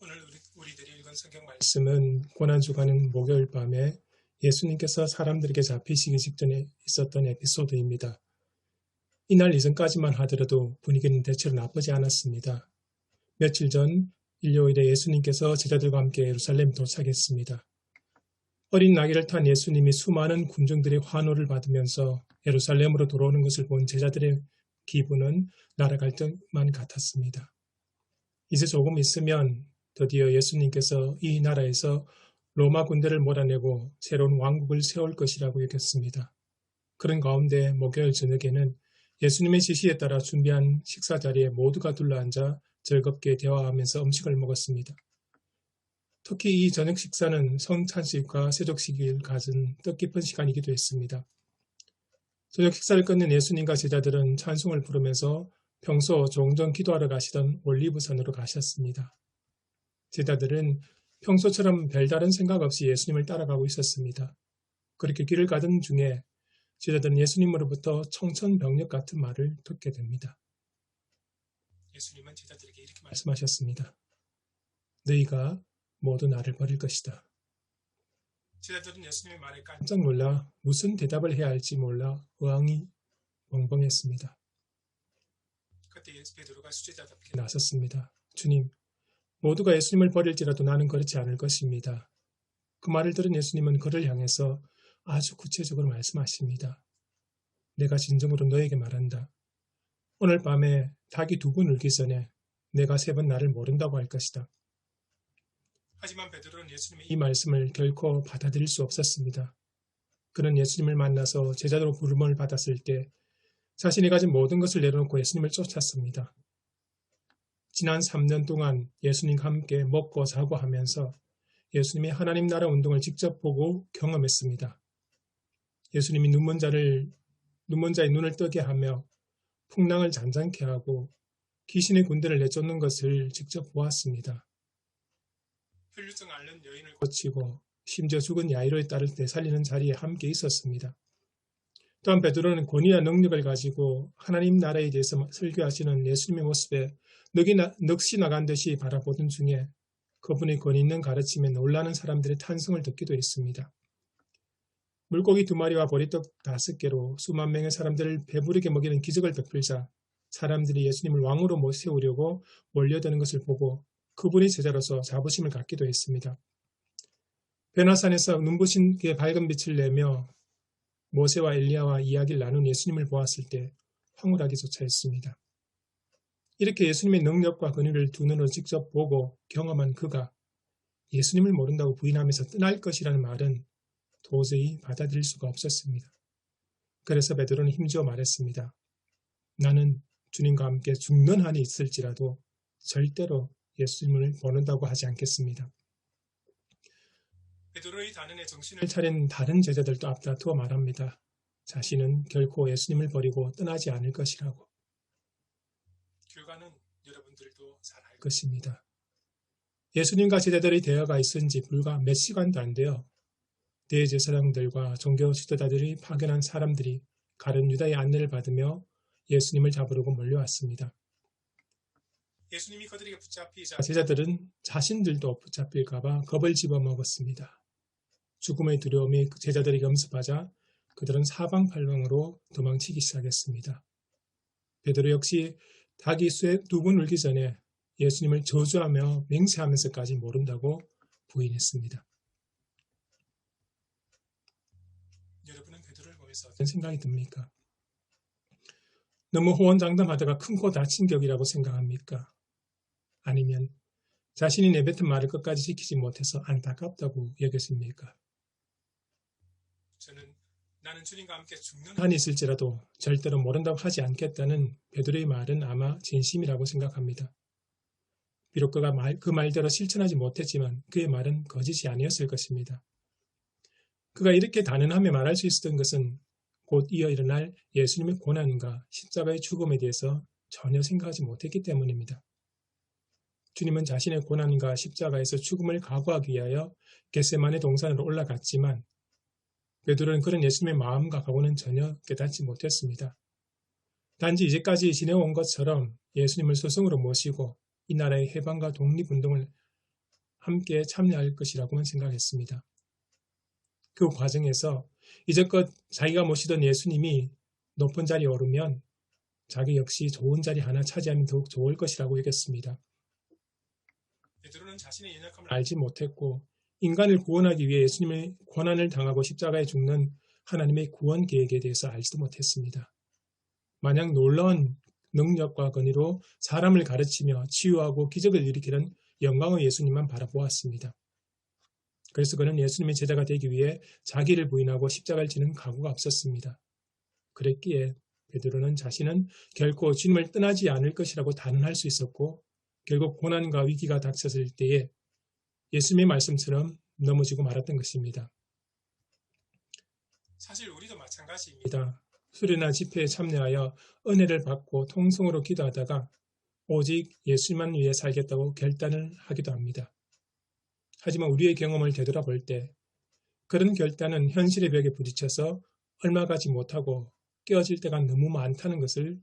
오늘 우리들이 읽은 성경 말씀은 고난주간인 목요일 밤에 예수님께서 사람들에게 잡히시기 직전에 있었던 에피소드입니다. 이날 이전까지만 하더라도 분위기는 대체로 나쁘지 않았습니다. 며칠 전 일요일에 예수님께서 제자들과 함께 예루살렘에 도착했습니다. 어린 나귀를 탄 예수님이 수많은 군중들의 환호를 받으면서 예루살렘으로 돌아오는 것을 본 제자들의 기분은 날아갈 것만 같았습니다. 이제 조금 있으면 드디어 예수님께서 이 나라에서 로마 군대를 몰아내고 새로운 왕국을 세울 것이라고 여겼습니다. 그런 가운데 목요일 저녁에는 예수님의 지시에 따라 준비한 식사 자리에 모두가 둘러앉아 즐겁게 대화하면서 음식을 먹었습니다. 특히 이 저녁 식사는 성찬식과 세족식을 가진 뜻깊은 시간이기도 했습니다. 저녁 식사를 끝낸 예수님과 제자들은 찬송을 부르면서 평소 종종 기도하러 가시던 올리브산으로 가셨습니다. 제자들은 평소처럼 별다른 생각 없이 예수님을 따라가고 있었습니다. 그렇게 길을 가던 중에 제자들은 예수님으로부터 청천벽력 같은 말을 듣게 됩니다. 예수님은 제자들에게 이렇게 말씀하셨습니다. 너희가 모두 나를 버릴 것이다. 제자들은 예수님의 말에 깜짝 놀라 무슨 대답을 해야 할지 몰라 의왕이 벙벙했습니다. 그때 베드로가 수제자답게 나섰습니다. 주님, 모두가 예수님을 버릴지라도 나는 그렇지 않을 것입니다. 그 말을 들은 예수님은 그를 향해서 아주 구체적으로 말씀하십니다. 내가 진정으로 너에게 말한다. 오늘 밤에 닭이 2번 울기 전에 내가 3번 나를 모른다고 할 것이다. 하지만 베드로는 예수님의 이 말씀을 결코 받아들일 수 없었습니다. 그는 예수님을 만나서 제자로 부름을 받았을 때 자신이 가진 모든 것을 내려놓고 예수님을 쫓았습니다. 지난 3년 동안 예수님과 함께 먹고 자고 하면서 예수님이 하나님 나라 운동을 직접 보고 경험했습니다. 예수님이 눈먼 자의 눈을 뜨게 하며 풍랑을 잔잔케 하고 귀신의 군대를 내쫓는 것을 직접 보았습니다. 혈류증 앓는 여인을 고치고 심지어 죽은 야이로의 딸을 되살리는 자리에 함께 있었습니다. 또한 베드로는 권위와 능력을 가지고 하나님 나라에 대해서 설교하시는 예수님의 모습에 넋이 나간 듯이 바라보던 중에 그분의 권위 있는 가르침에 놀라는 사람들의 탄성을 듣기도 했습니다. 물고기 2마리와 보리떡 5개로 수만 명의 사람들을 배부르게 먹이는 기적을 베풀자 사람들이 예수님을 왕으로 모세우려고 몰려드는 것을 보고 그분의 제자로서 자부심을 갖기도 했습니다. 베나산에서 눈부신게 밝은 빛을 내며 모세와 엘리야와 이야기를 나눈 예수님을 보았을 때 황홀하기조차 했습니다. 이렇게 예수님의 능력과 권위를 두 눈으로 직접 보고 경험한 그가 예수님을 모른다고 부인하면서 떠날 것이라는 말은 도저히 받아들일 수가 없었습니다. 그래서 베드로는 힘주어 말했습니다. 나는 주님과 함께 죽는 한이 있을지라도 절대로 예수님을 모른다고 하지 않겠습니다. 베드로의 단언에 정신을 차린 다른 제자들도 앞다투어 말합니다. 자신은 결코 예수님을 버리고 떠나지 않을 것이라고. 결과는 여러분들도 잘 알 것입니다. 예수님과 제자들의 대화가 있은 지 불과 몇 시간도 안 돼요. 대제사장들과 종교 지도자들이 파견한 사람들이 가룟 유다의 안내를 받으며 예수님을 잡으려고 몰려왔습니다. 예수님이 그들에게 붙잡히자 제자들은 자신들도 붙잡힐까 봐 겁을 집어먹었습니다. 죽음의 두려움이 제자들에게 엄습하자 그들은 사방팔방으로 도망치기 시작했습니다. 베드로 역시 닭이 2번 울기 전에 예수님을 저주하며 맹세하면서까지 모른다고 부인했습니다. 여러분은 베드로를 보면서 어떤 생각이 듭니까? 너무 호언장담하다가 큰 코 다친 격이라고 생각합니까? 아니면 자신이 내뱉은 말을 끝까지 지키지 못해서 안타깝다고 여겼습니까? 저는 나는 주님과 함께 죽는 한이 있을지라도 절대로 모른다고 하지 않겠다는 베드로의 말은 아마 진심이라고 생각합니다. 비록 그가 그 말대로 실천하지 못했지만 그의 말은 거짓이 아니었을 것입니다. 그가 이렇게 단언하며 말할 수 있었던 것은 곧 이어 일어날 예수님의 고난과 십자가의 죽음에 대해서 전혀 생각하지 못했기 때문입니다. 주님은 자신의 고난과 십자가에서 죽음을 각오하기 위하여 겟세마네 동산으로 올라갔지만 베드로는 그런 예수님의 마음과 각오는 전혀 깨닫지 못했습니다. 단지 이제까지 지내온 것처럼 예수님을 스승으로 모시고 이 나라의 해방과 독립운동을 함께 참여할 것이라고만 생각했습니다. 그 과정에서 이제껏 자기가 모시던 예수님이 높은 자리에 오르면 자기 역시 좋은 자리 하나 차지하면 더욱 좋을 것이라고 여겼습니다. 베드로는 자신의 연약함을 알지 못했고 인간을 구원하기 위해 예수님의 고난을 당하고 십자가에 죽는 하나님의 구원 계획에 대해서 알지도 못했습니다. 마냥 놀라운 능력과 권위로 사람을 가르치며 치유하고 기적을 일으키는 영광의 예수님만 바라보았습니다. 그래서 그는 예수님의 제자가 되기 위해 자기를 부인하고 십자가를 지는 각오가 없었습니다. 그랬기에 베드로는 자신은 결코 주님을 떠나지 않을 것이라고 단언할 수 있었고 결국 고난과 위기가 닥쳤을 때에 예수님의 말씀처럼 넘어지고 말았던 것입니다. 사실 우리도 마찬가지입니다. 수련나 집회에 참여하여 은혜를 받고 통성으로 기도하다가 오직 예수님만 위해 살겠다고 결단을 하기도 합니다. 하지만 우리의 경험을 되돌아볼 때 그런 결단은 현실의 벽에 부딪혀서 얼마 가지 못하고 깨어질 때가 너무 많다는 것을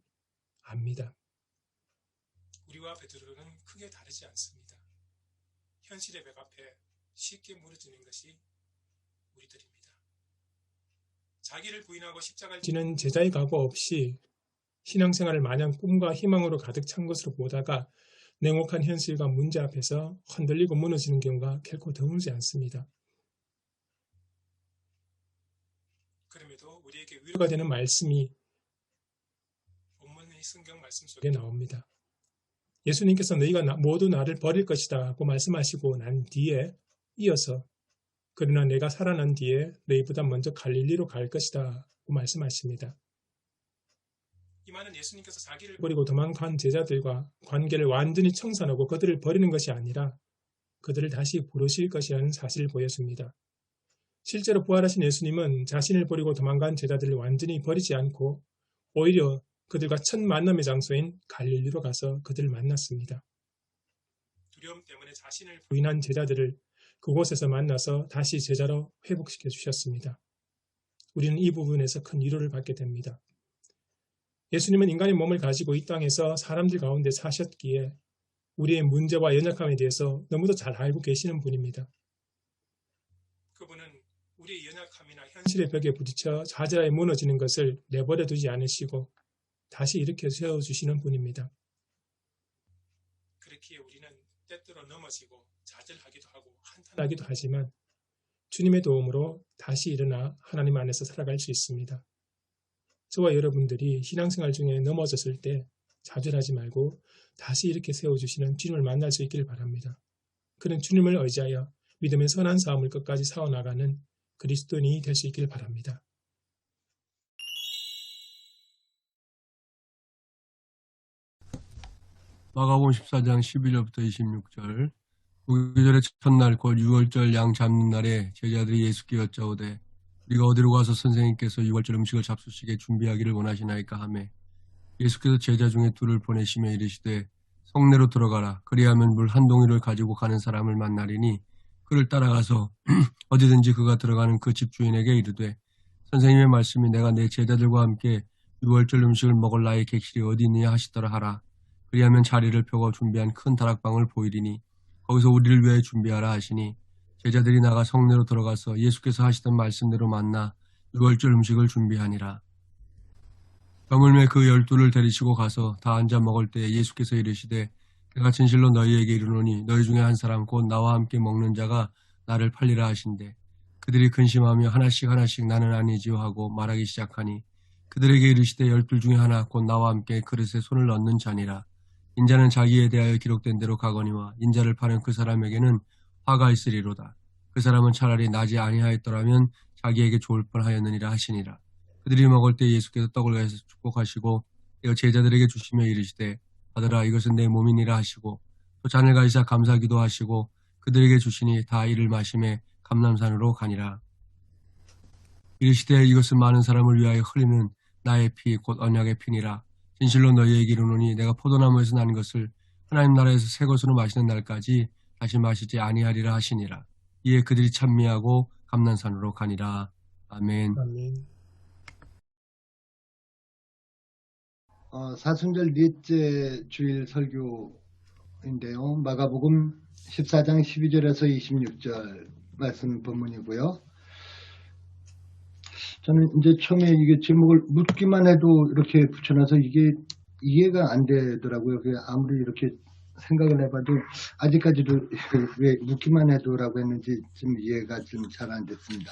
압니다. 우리와 베드로는 크게 다르지 않습니다. 현실의 벽 앞에 쉽게 무너지는 것이 우리들입니다. 자기를 부인하고 십자가를 지는 제자의 각오 없이 신앙생활을 마냥 꿈과 희망으로 가득 찬 것으로 보다가 냉혹한 현실과 문제 앞에서 흔들리고 무너지는 경우가 결코 드물지 않습니다. 그럼에도 우리에게 위로가 되는 말씀이 본문의 성경 말씀 속에 나옵니다. 예수님께서 너희가 모두 나를 버릴 것이다 고 말씀하시고 난 뒤에 이어서 그러나 내가 살아난 뒤에 너희보다 먼저 갈릴리로 갈 것이다 고 말씀하십니다. 이 말은 예수님께서 자기를 버리고 도망간 제자들과 관계를 완전히 청산하고 그들을 버리는 것이 아니라 그들을 다시 부르실 것이라는 사실을 보여줍니다. 실제로 부활하신 예수님은 자신을 버리고 도망간 제자들을 완전히 버리지 않고 오히려 그들과 첫 만남의 장소인 갈릴리로 가서 그들을 만났습니다. 두려움 때문에 자신을 부인한 제자들을 그곳에서 만나서 다시 제자로 회복시켜 주셨습니다. 우리는 이 부분에서 큰 위로를 받게 됩니다. 예수님은 인간의 몸을 가지고 이 땅에서 사람들 가운데 사셨기에 우리의 문제와 연약함에 대해서 너무도 잘 알고 계시는 분입니다. 그분은 우리의 연약함이나 현실의 벽에 부딪혀 좌절하여 무너지는 것을 내버려 두지 않으시고 다시 일으켜 세워주시는 분입니다. 그렇기에 우리는 때때로 넘어지고 좌절하기도 하고 한탄하기도 하지만 주님의 도움으로 다시 일어나 하나님 안에서 살아갈 수 있습니다. 저와 여러분들이 신앙생활 중에 넘어졌을 때 좌절하지 말고 다시 이렇게 세워주시는 주님을 만날 수 있기를 바랍니다. 그는 주님을 의지하여 믿음의 선한 싸움을 끝까지 싸워나가는 그리스도인이 될 수 있기를 바랍니다. 마가복음 14장 11절부터 26절. 무교절의 첫날 곧 유월절 양 잡는 날에 제자들이 예수께 여짜오되 우리가 어디로 가서 선생님께서 유월절 음식을 잡수시게 준비하기를 원하시나이까 하매 예수께서 제자 중에 둘을 보내시며 이르시되 성내로 들어가라. 그리하면 물 한 동이를 가지고 가는 사람을 만나리니 그를 따라가서 어디든지 그가 들어가는 그 집주인에게 이르되 선생님의 말씀이 내가 내 제자들과 함께 유월절 음식을 먹을 나의 객실이 어디 있느냐 하시더라 하라. 그리하면 자리를 펴고 준비한 큰 다락방을 보이리니 거기서 우리를 위하여 준비하라 하시니 제자들이 나가 성내로 들어가서 예수께서 하시던 말씀대로 만나 유월절 음식을 준비하니라. 저물매 그 12를 데리시고 가서 다 앉아 먹을 때에 예수께서 이르시되 내가 진실로 너희에게 이르노니 너희 중에 한 사람 곧 나와 함께 먹는 자가 나를 팔리라 하신대. 그들이 근심하며 하나씩 나는 아니지요 하고 말하기 시작하니 그들에게 이르시되 12 중에 하나 곧 나와 함께 그릇에 손을 넣는 자니라. 인자는 자기에 대하여 기록된 대로 가거니와 인자를 파는 그 사람에게는 화가 있으리로다. 그 사람은 차라리 나지 아니하였더라면 자기에게 좋을 뻔하였느니라 하시니라. 그들이 먹을 때 예수께서 떡을 가서 축복하시고 이어 제자들에게 주시며 이르시되 받으라 이것은 내 몸이니라 하시고 또 잔을 가지사 감사기도 하시고 그들에게 주시니 다 이를 마심에 감람산으로 가니라. 이르시되 이것은 많은 사람을 위하여 흘리는 나의 피 곧 언약의 피니라. 진실로 너희에게 이르노니 내가 포도나무에서 난 것을 하나님 나라에서 새 것으로 마시는 날까지 다시 마시지 아니하리라 하시니라. 이에 그들이 찬미하고 감람산으로 가니라. 아멘. 아멘. 사순절 넷째 주일 설교에 본문인데요. 마가복음 14장 12절에서 26절 말씀 본문이고요. 저는 이제 처음에 이게 제목을 묻기만 해도 이렇게 붙여놔서 이게 이해가 안 되더라고요. 아무리 이렇게 생각을 해봐도 아직까지도 왜 묻기만 해도라고 했는지 좀 이해가 좀 잘 안 됐습니다.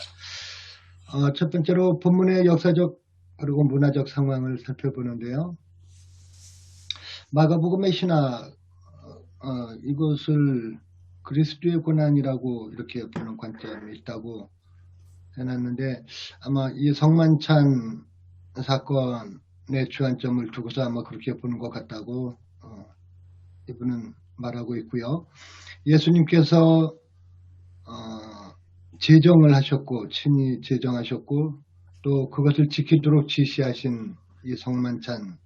첫 번째로 본문의 역사적 그리고 문화적 상황을 살펴보는데요. 마가복음의 신학 이것을 그리스도의 고난이라고 이렇게 보는 관점이 있다고 해놨는데 아마 이 성만찬 사건의 주안점을 두고서 아마 그렇게 보는 것 같다고 이분은 말하고 있고요. 예수님께서 제정을 하셨고 친히 제정하셨고 또 그것을 지키도록 지시하신 이 성만찬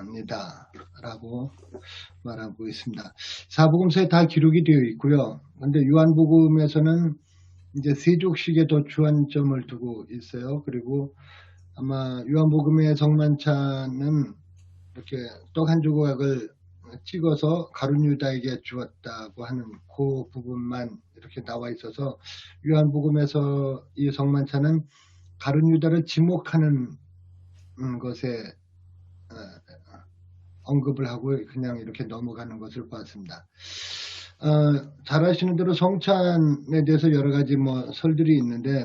입니다. 라고 말하고 있습니다. 사복음서에 다 기록이 되어 있고요. 그런데 요한복음에서는 이제 세족식에 더 주안점을 두고 있어요. 그리고 아마 요한복음의 성만찬은 이렇게 떡 한 조각을 찍어서 가룟 유다에게 주었다고 하는 그 부분만 이렇게 나와 있어서 요한복음에서 이 성만찬은 가룟 유다를 지목하는 것에 언급을 하고 그냥 이렇게 넘어가는 것을 봤습니다. 잘 아시는 대로 성찬에 대해서 여러 가지 뭐 설들이 있는데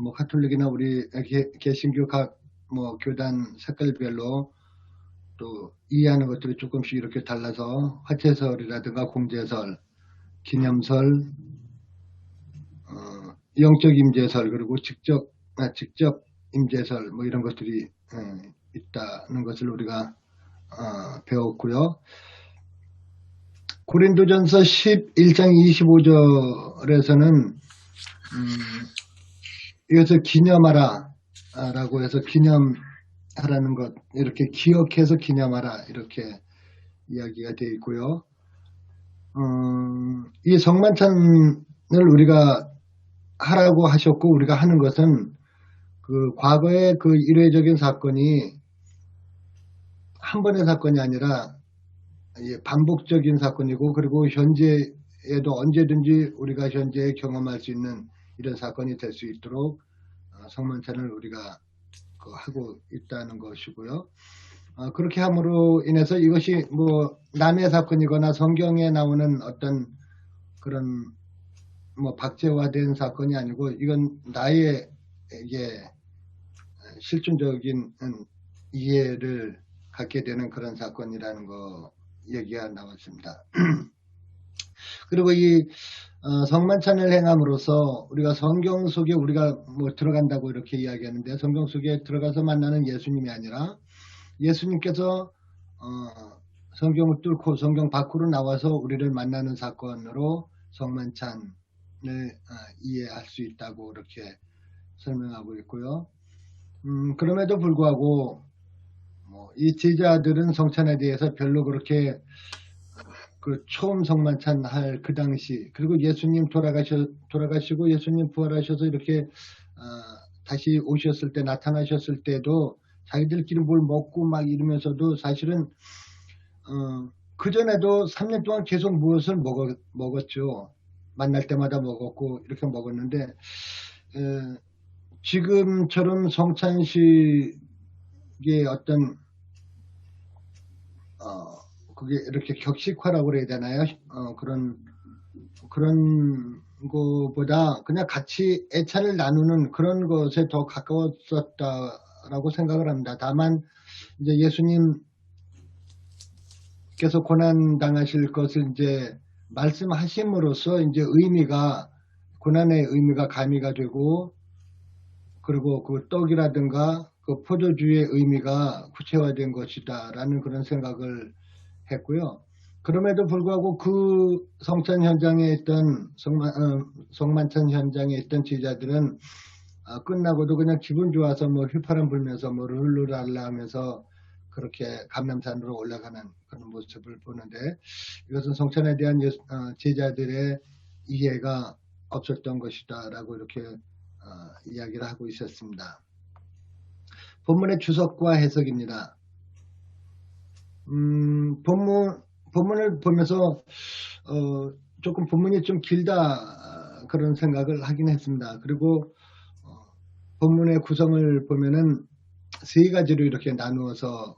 뭐 가톨릭이나 우리 개신교 각 뭐 교단 색깔별로 또 이해하는 것들이 조금씩 이렇게 달라서 화채설이라든가 공제설, 기념설, 영적 임재설 그리고 직접 임재설 뭐 이런 것들이 있다는 것을 우리가 배웠고요. 고린도전서 11장 25절에서는 이것을 기념하라 라고 해서 기념하라는 것 이렇게 기억해서 기념하라 이렇게 이야기가 되어 있고요. 이 성만찬을 우리가 하라고 하셨고 우리가 하는 것은 그 과거의 그 일회적인 사건이 한 번의 사건이 아니라 반복적인 사건이고 그리고 현재에도 언제든지 우리가 현재에 경험할 수 있는 이런 사건이 될 수 있도록 성만찬을 우리가 하고 있다는 것이고요. 그렇게 함으로 인해서 이것이 뭐 남의 사건이거나 성경에 나오는 어떤 그런 뭐 박제화된 사건이 아니고 이건 나의 실존적인 이해를 갖게 되는 그런 사건이라는 거 얘기가 나왔습니다. 그리고 이 성만찬을 행함으로써 우리가 성경 속에 우리가 뭐 들어간다고 이렇게 이야기하는데 성경 속에 들어가서 만나는 예수님이 아니라 예수님께서 성경을 뚫고 성경 밖으로 나와서 우리를 만나는 사건으로 성만찬을 이해할 수 있다고 이렇게 설명하고 있고요. 그럼에도 불구하고 이 제자들은 성찬에 대해서 별로 그렇게 그 처음 성만찬 할 그 당시 그리고 예수님 돌아가시고 예수님 부활하셔서 이렇게 다시 오셨을 때 나타나셨을 때도 자기들끼리 뭘 먹고 막 이러면서도 사실은 그전에도 3년 동안 계속 무엇을 먹었죠. 만날 때마다 먹었고 이렇게 먹었는데 지금처럼 성찬식의 어떤 그게 이렇게 격식화라고 그래야 되나요? 그런 거보다 그냥 같이 애찬을 나누는 그런 것에 더 가까웠었다라고 생각을 합니다. 다만 이제 예수님께서 고난 당하실 것을 이제 말씀하심으로써 이제 고난의 의미가 가미가 되고 그리고 그 떡이라든가 그 포도주의 의미가 구체화된 것이다라는 그런 생각을 했고요. 그럼에도 불구하고 그 성찬 현장에 있던 성만찬 현장에 있던 제자들은 끝나고도 그냥 기분 좋아서 뭐 휘파람 불면서 뭐 룰루랄라 하면서 그렇게 감람산으로 올라가는 그런 모습을 보는데 이것은 성찬에 대한 제자들의 이해가 없었던 것이다 라고 이렇게 이야기를 하고 있었습니다. 본문의 주석과 해석입니다. 본문 본문을 보면서 조금 본문이 좀 길다 그런 생각을 하긴 했습니다. 그리고 본문의 구성을 보면은 세 가지로 이렇게 나누어서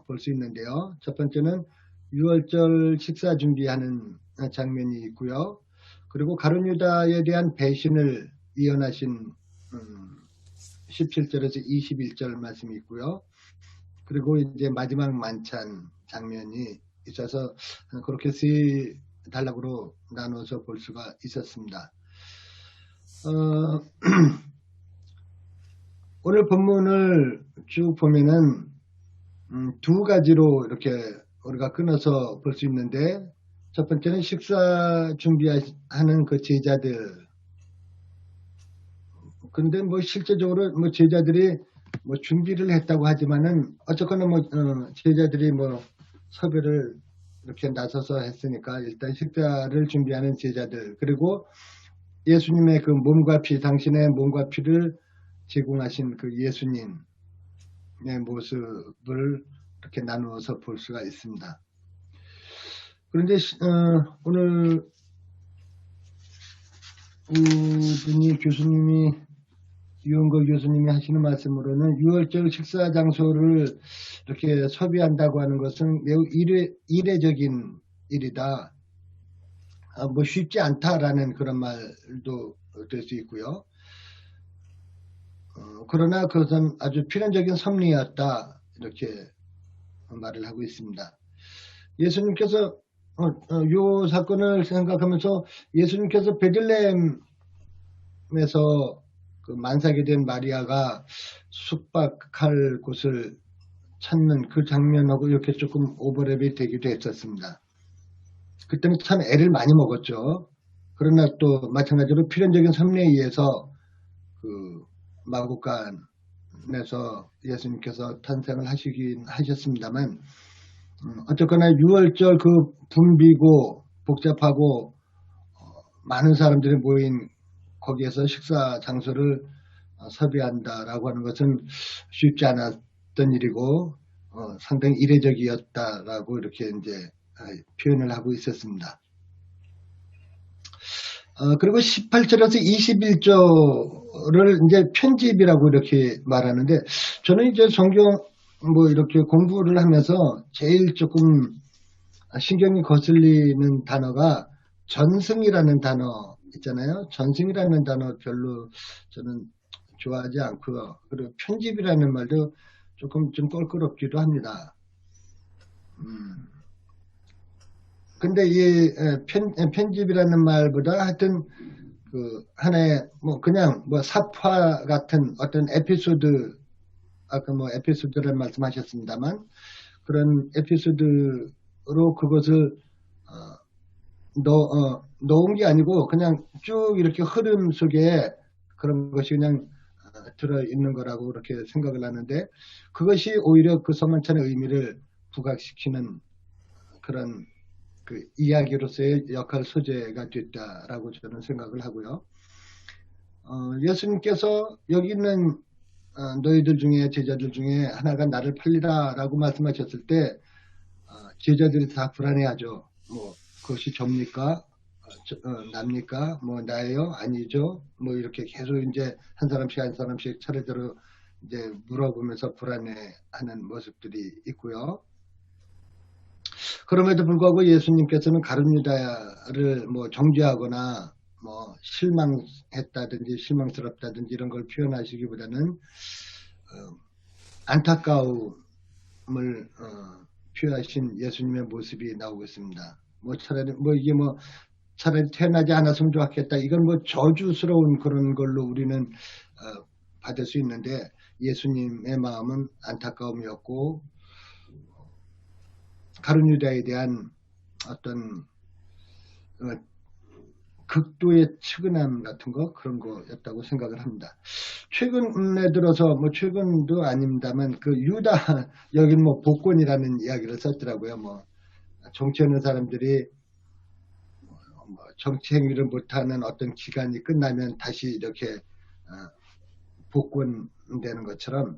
볼 수 있는데요. 첫 번째는 유월절 식사 준비하는 장면이 있고요. 그리고 가룟 유다에 대한 배신을 예언하신 17절에서 21절 말씀이 있고요. 그리고 이제 마지막 만찬 장면이 있어서 그렇게 세 단락으로 나눠서 볼 수가 있었습니다. 오늘 본문을 쭉 보면은 두 가지로 이렇게 우리가 끊어서 볼 수 있는데, 첫 번째는 식사 준비하는 그 제자들. 근데 뭐 실제적으로 뭐 제자들이 뭐 준비를 했다고 하지만은 어쨌거나 뭐 제자들이 뭐 섭외를 이렇게 나서서 했으니까 일단 식사를 준비하는 제자들, 그리고 예수님의 그 몸과 피, 당신의 몸과 피를 제공하신 그 예수님의 모습을 이렇게 나누어서 볼 수가 있습니다. 그런데 오늘 우분이 교수님이 유은거 교수님이 하시는 말씀으로는 유월절 식사 장소를 이렇게 소비한다고 하는 것은 매우 이례적인 일이다. 뭐 쉽지 않다라는 그런 말도 될 수 있고요. 그러나 그것은 아주 필연적인 섭리였다, 이렇게 말을 하고 있습니다. 예수님께서 요 사건을 생각하면서 예수님께서 베들레헴에서 그 만삭이 된 마리아가 숙박할 곳을 찾는 그 장면하고 이렇게 조금 오버랩이 되기도 했었습니다. 그때는 참 애를 많이 먹었죠. 그러나 또 마찬가지로 필연적인 섭리에 의해서 그 마구간에서 예수님께서 탄생을 하시긴 하셨습니다만, 어쨌거나 6월절 그 붐비고 복잡하고 많은 사람들이 모인 거기에서 식사 장소를 섭외한다라고 하는 것은 쉽지 않았던 일이고 상당히 이례적이었다라고 이렇게 이제 표현을 하고 있었습니다. 그리고 18절에서 21절을 이제 편집이라고 이렇게 말하는데, 저는 이제 성경 뭐 이렇게 공부를 하면서 제일 조금 신경이 거슬리는 단어가 전승이라는 단어 있잖아요. 전승이라는 단어 별로 저는 좋아하지 않고요. 그리고 편집이라는 말도 조금 좀 껄끄럽기도 합니다. 근데 이 편집이라는 말보다 하여튼 그 하나의 뭐 그냥 뭐 사파 같은 어떤 에피소드, 아까 뭐 에피소드라는 말씀하셨습니다만 그런 에피소드로 그것을 넣은 게 아니고 그냥 쭉 이렇게 흐름 속에 그런 것이 그냥 들어있는 거라고 그렇게 생각을 하는데, 그것이 오히려 그 성만찬의 의미를 부각시키는 그런 그 이야기로서의 역할 소재가 됐다라고 저는 생각을 하고요. 예수님께서 여기 있는 너희들 중에, 제자들 중에 하나가 나를 팔리라라고 말씀하셨을 때 제자들이 다 불안해하죠. 뭐 그것이 접니까? 납니까? 뭐 나예요? 아니죠? 뭐 이렇게 계속 이제 한 사람씩 차례대로 이제 물어보면서 불안해하는 모습들이 있고요. 그럼에도 불구하고 예수님께서는 가룟 유다를 뭐 정죄하거나 뭐 실망했다든지 실망스럽다든지 이런 걸 표현하시기보다는 안타까움을 표하신 예수님의 모습이 나오고 있습니다. 뭐 차라리 뭐 이게 뭐 차라리 태어나지 않았으면 좋았겠다, 이건 뭐 저주스러운 그런 걸로 우리는 받을 수 있는데, 예수님의 마음은 안타까움이었고 가룟 유다에 대한 어떤 극도의 측은함 같은 거, 그런 거였다고 생각을 합니다. 최근에 들어서 뭐 최근도 아닙니다만 그 유다, 여기는 뭐 복권이라는 이야기를 썼더라고요. 뭐 정치하는 사람들이 뭐 정치 행위를 못하는 어떤 기간이 끝나면 다시 이렇게 복권되는 것처럼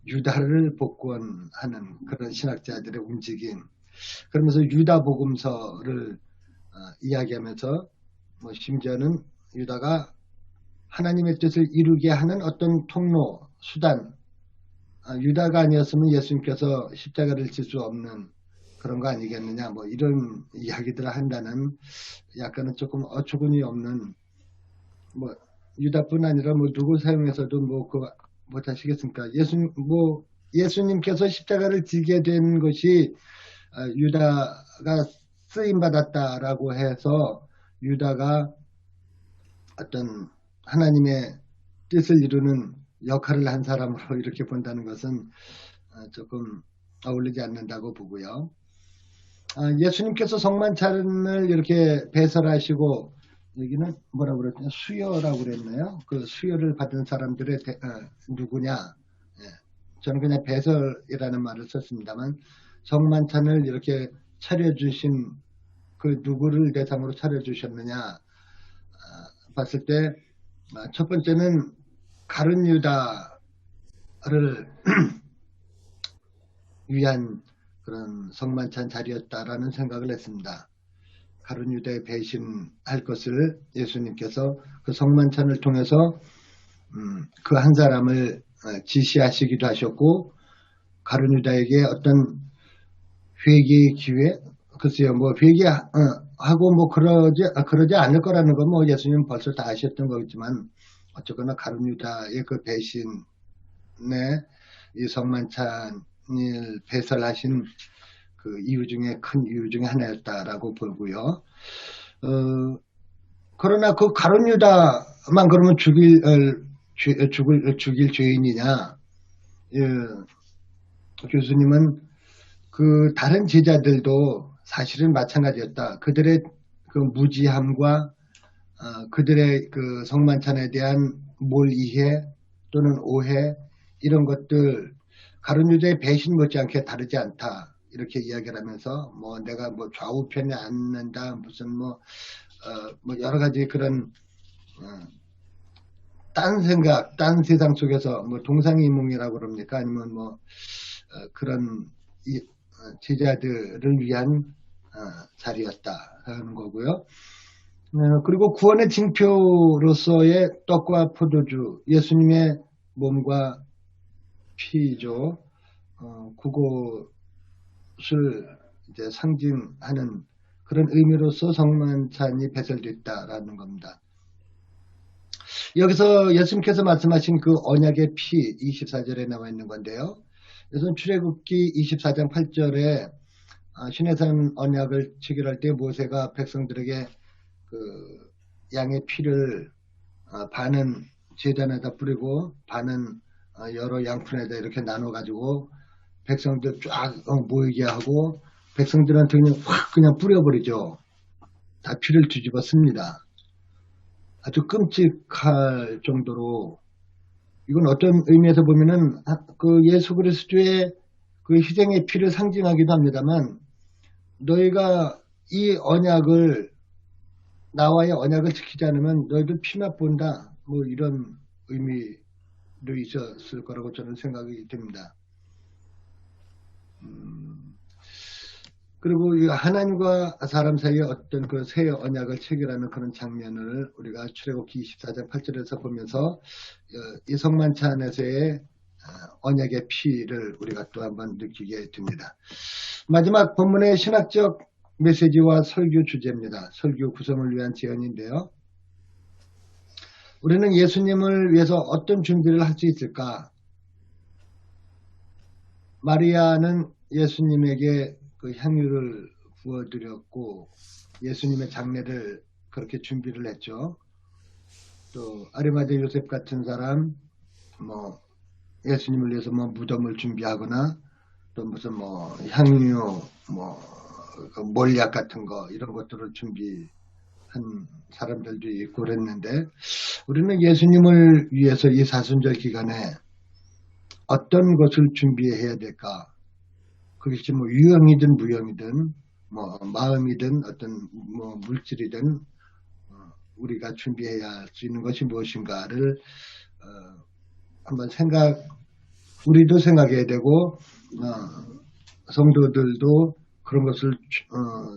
유다를 복권하는 그런 신학자들의 움직임. 그러면서 유다 복음서를 이야기하면서 뭐 심지어는 유다가 하나님의 뜻을 이루게 하는 어떤 통로, 수단, 유다가 아니었으면 예수님께서 십자가를 질 수 없는 그런 거 아니겠느냐, 뭐 이런 이야기들을 한다는 약간은 조금 어처구니 없는, 뭐 유다뿐 아니라 뭐 누구 사용해서도 뭐 그거 못하시겠습니까? 예수님께서 십자가를 지게 된 것이 유다가 쓰임받았다라고 해서 유다가 어떤 하나님의 뜻을 이루는 역할을 한 사람으로 이렇게 본다는 것은 조금 어울리지 않는다고 보고요. 예수님께서 성만찬을 이렇게 배설하시고, 여기는 뭐라고 그랬냐, 수여라고 그랬나요? 그 수여를 받은 사람들의 누구냐? 저는 그냥 배설이라는 말을 썼습니다만, 성만찬을 이렇게 차려주신 그 누구를 대상으로 차려주셨느냐 봤을 때, 첫 번째는 가룟 유다를 위한 그런 성만찬 자리였다라는 생각을 했습니다. 가룟 유다에 배신할 것을 예수님께서 그 성만찬을 통해서 그 한 사람을 지시하시기도 하셨고, 가룟 유다에게 어떤 회개의 기회, 글쎄요, 뭐 회개하고 뭐 그러지 않을 거라는 건 뭐 예수님 벌써 다 아셨던 거겠지만, 어쨌거나 가룟 유다의 그 배신에 이 성만찬을 배설하신 그 이유 중에 큰 이유 중에 하나였다라고 보고요. 그러나 그 가룟 유다만 그러면 죽일 죄인이냐? 교수님은 그 다른 제자들도 사실은 마찬가지였다. 그들의 그 무지함과 그들의 그 성만찬에 대한 몰이해 또는 오해, 이런 것들 가룟 유다의 배신 못지않게 다르지 않다, 이렇게 이야기를 하면서, 뭐 내가 뭐 좌우편에 앉는다, 무슨 뭐 여러 가지 그런 딴 생각, 딴 세상 속에서 뭐 동상이몽이라고 그럽니까? 아니면 뭐 그런 제자들을 위한 자리였다라는 거고요. 그리고 구원의 징표로서의 떡과 포도주, 예수님의 몸과 피죠. 그것을 이제 상징하는 그런 의미로서 성만찬이 배설됐다라는 겁니다. 여기서 예수님께서 말씀하신 그 언약의 피 24절에 나와 있는 건데요. 여기서 출애굽기 24장 8절에 시내산 언약을 체결할 때 모세가 백성들에게 그 양의 피를 반은 제단에다 뿌리고 반은 여러 양푼에다 이렇게 나눠 가지고 백성들 쫙 모이게 하고, 백성들한테 그냥 뿌려버리죠. 다 피를 뒤집어 씁니다. 아주 끔찍할 정도로. 이건 어떤 의미에서 보면은 그 예수 그리스도의 그 희생의 피를 상징하기도 합니다만, 너희가 이 언약을, 나와의 언약을 지키지 않으면 너희들 피맛 본다, 뭐 이런 의미도 있었을 거라고 저는 생각이 듭니다. 그리고 이 하나님과 사람 사이에 어떤 그 새 언약을 체결하는 그런 장면을 우리가 출애굽기 24장 8절에서 보면서 이 성만찬에서의 언약의 피를 우리가 또 한번 느끼게 됩니다. 마지막 본문의 신학적 메시지와 설교 주제입니다. 설교 구성을 위한 제언인데요. 우리는 예수님을 위해서 어떤 준비를 할 수 있을까? 마리아는 예수님에게 그 향유를 부어드렸고 예수님의 장례를 그렇게 준비를 했죠. 또 아리마대 요셉 같은 사람, 뭐 예수님을 위해서 뭐 무덤을 준비하거나 또 무슨 뭐 향유, 뭐 몰약 같은 거, 이런 것들을 준비한 사람들도 있고 그랬는데, 우리는 예수님을 위해서 이 사순절 기간에 어떤 것을 준비해야 될까? 그것이 뭐 유형이든 무형이든 뭐 마음이든 어떤 뭐 물질이든 우리가 준비해야 할 수 있는 것이 무엇인가를 한번 우리도 생각해야 되고 성도들도 그런 것을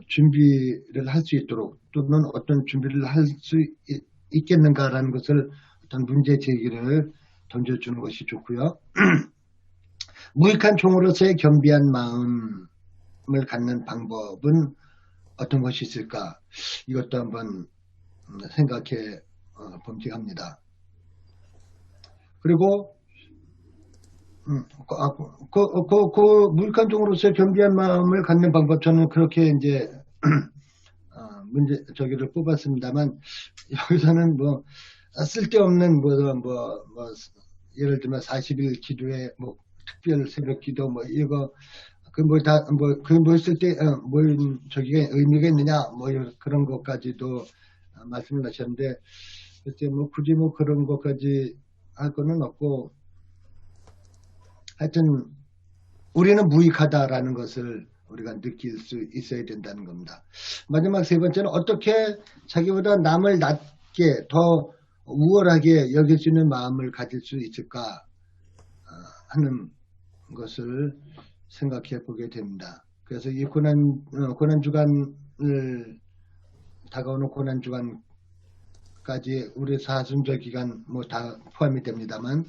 준비를 할 수 있도록 또는 어떤 준비를 할 수 있겠는가라는 것을 어떤 문제 제기를 던져주는 것이 좋고요. 무익한 종으로서의 겸비한 마음을 갖는 방법은 어떤 것이 있을까? 이것도 한번 생각해 범직합니다. 그리고 무익한 종으로서의 겸비한 마음을 갖는 방법, 저는 그렇게 이제 저기를 뽑았습니다만, 여기서는 뭐 쓸데없는 예를 들면 40일 기도에 특별 새벽 기도 이거 저기가 의미가 있느냐 그런 것까지도 말씀을 하셨는데, 글쎄 굳이 그런 것까지 할 거는 없고, 하여튼 우리는 무익하다라는 것을 우리가 느낄 수 있어야 된다는 겁니다. 마지막 세 번째는 어떻게 자기보다 남을 낮게 더 우월하게 여길 수 있는 마음을 가질 수 있을까 하는 것을 생각해 보게 됩니다. 그래서 이 다가오는 고난주간까지 우리 사순절 기간 다 포함이 됩니다만,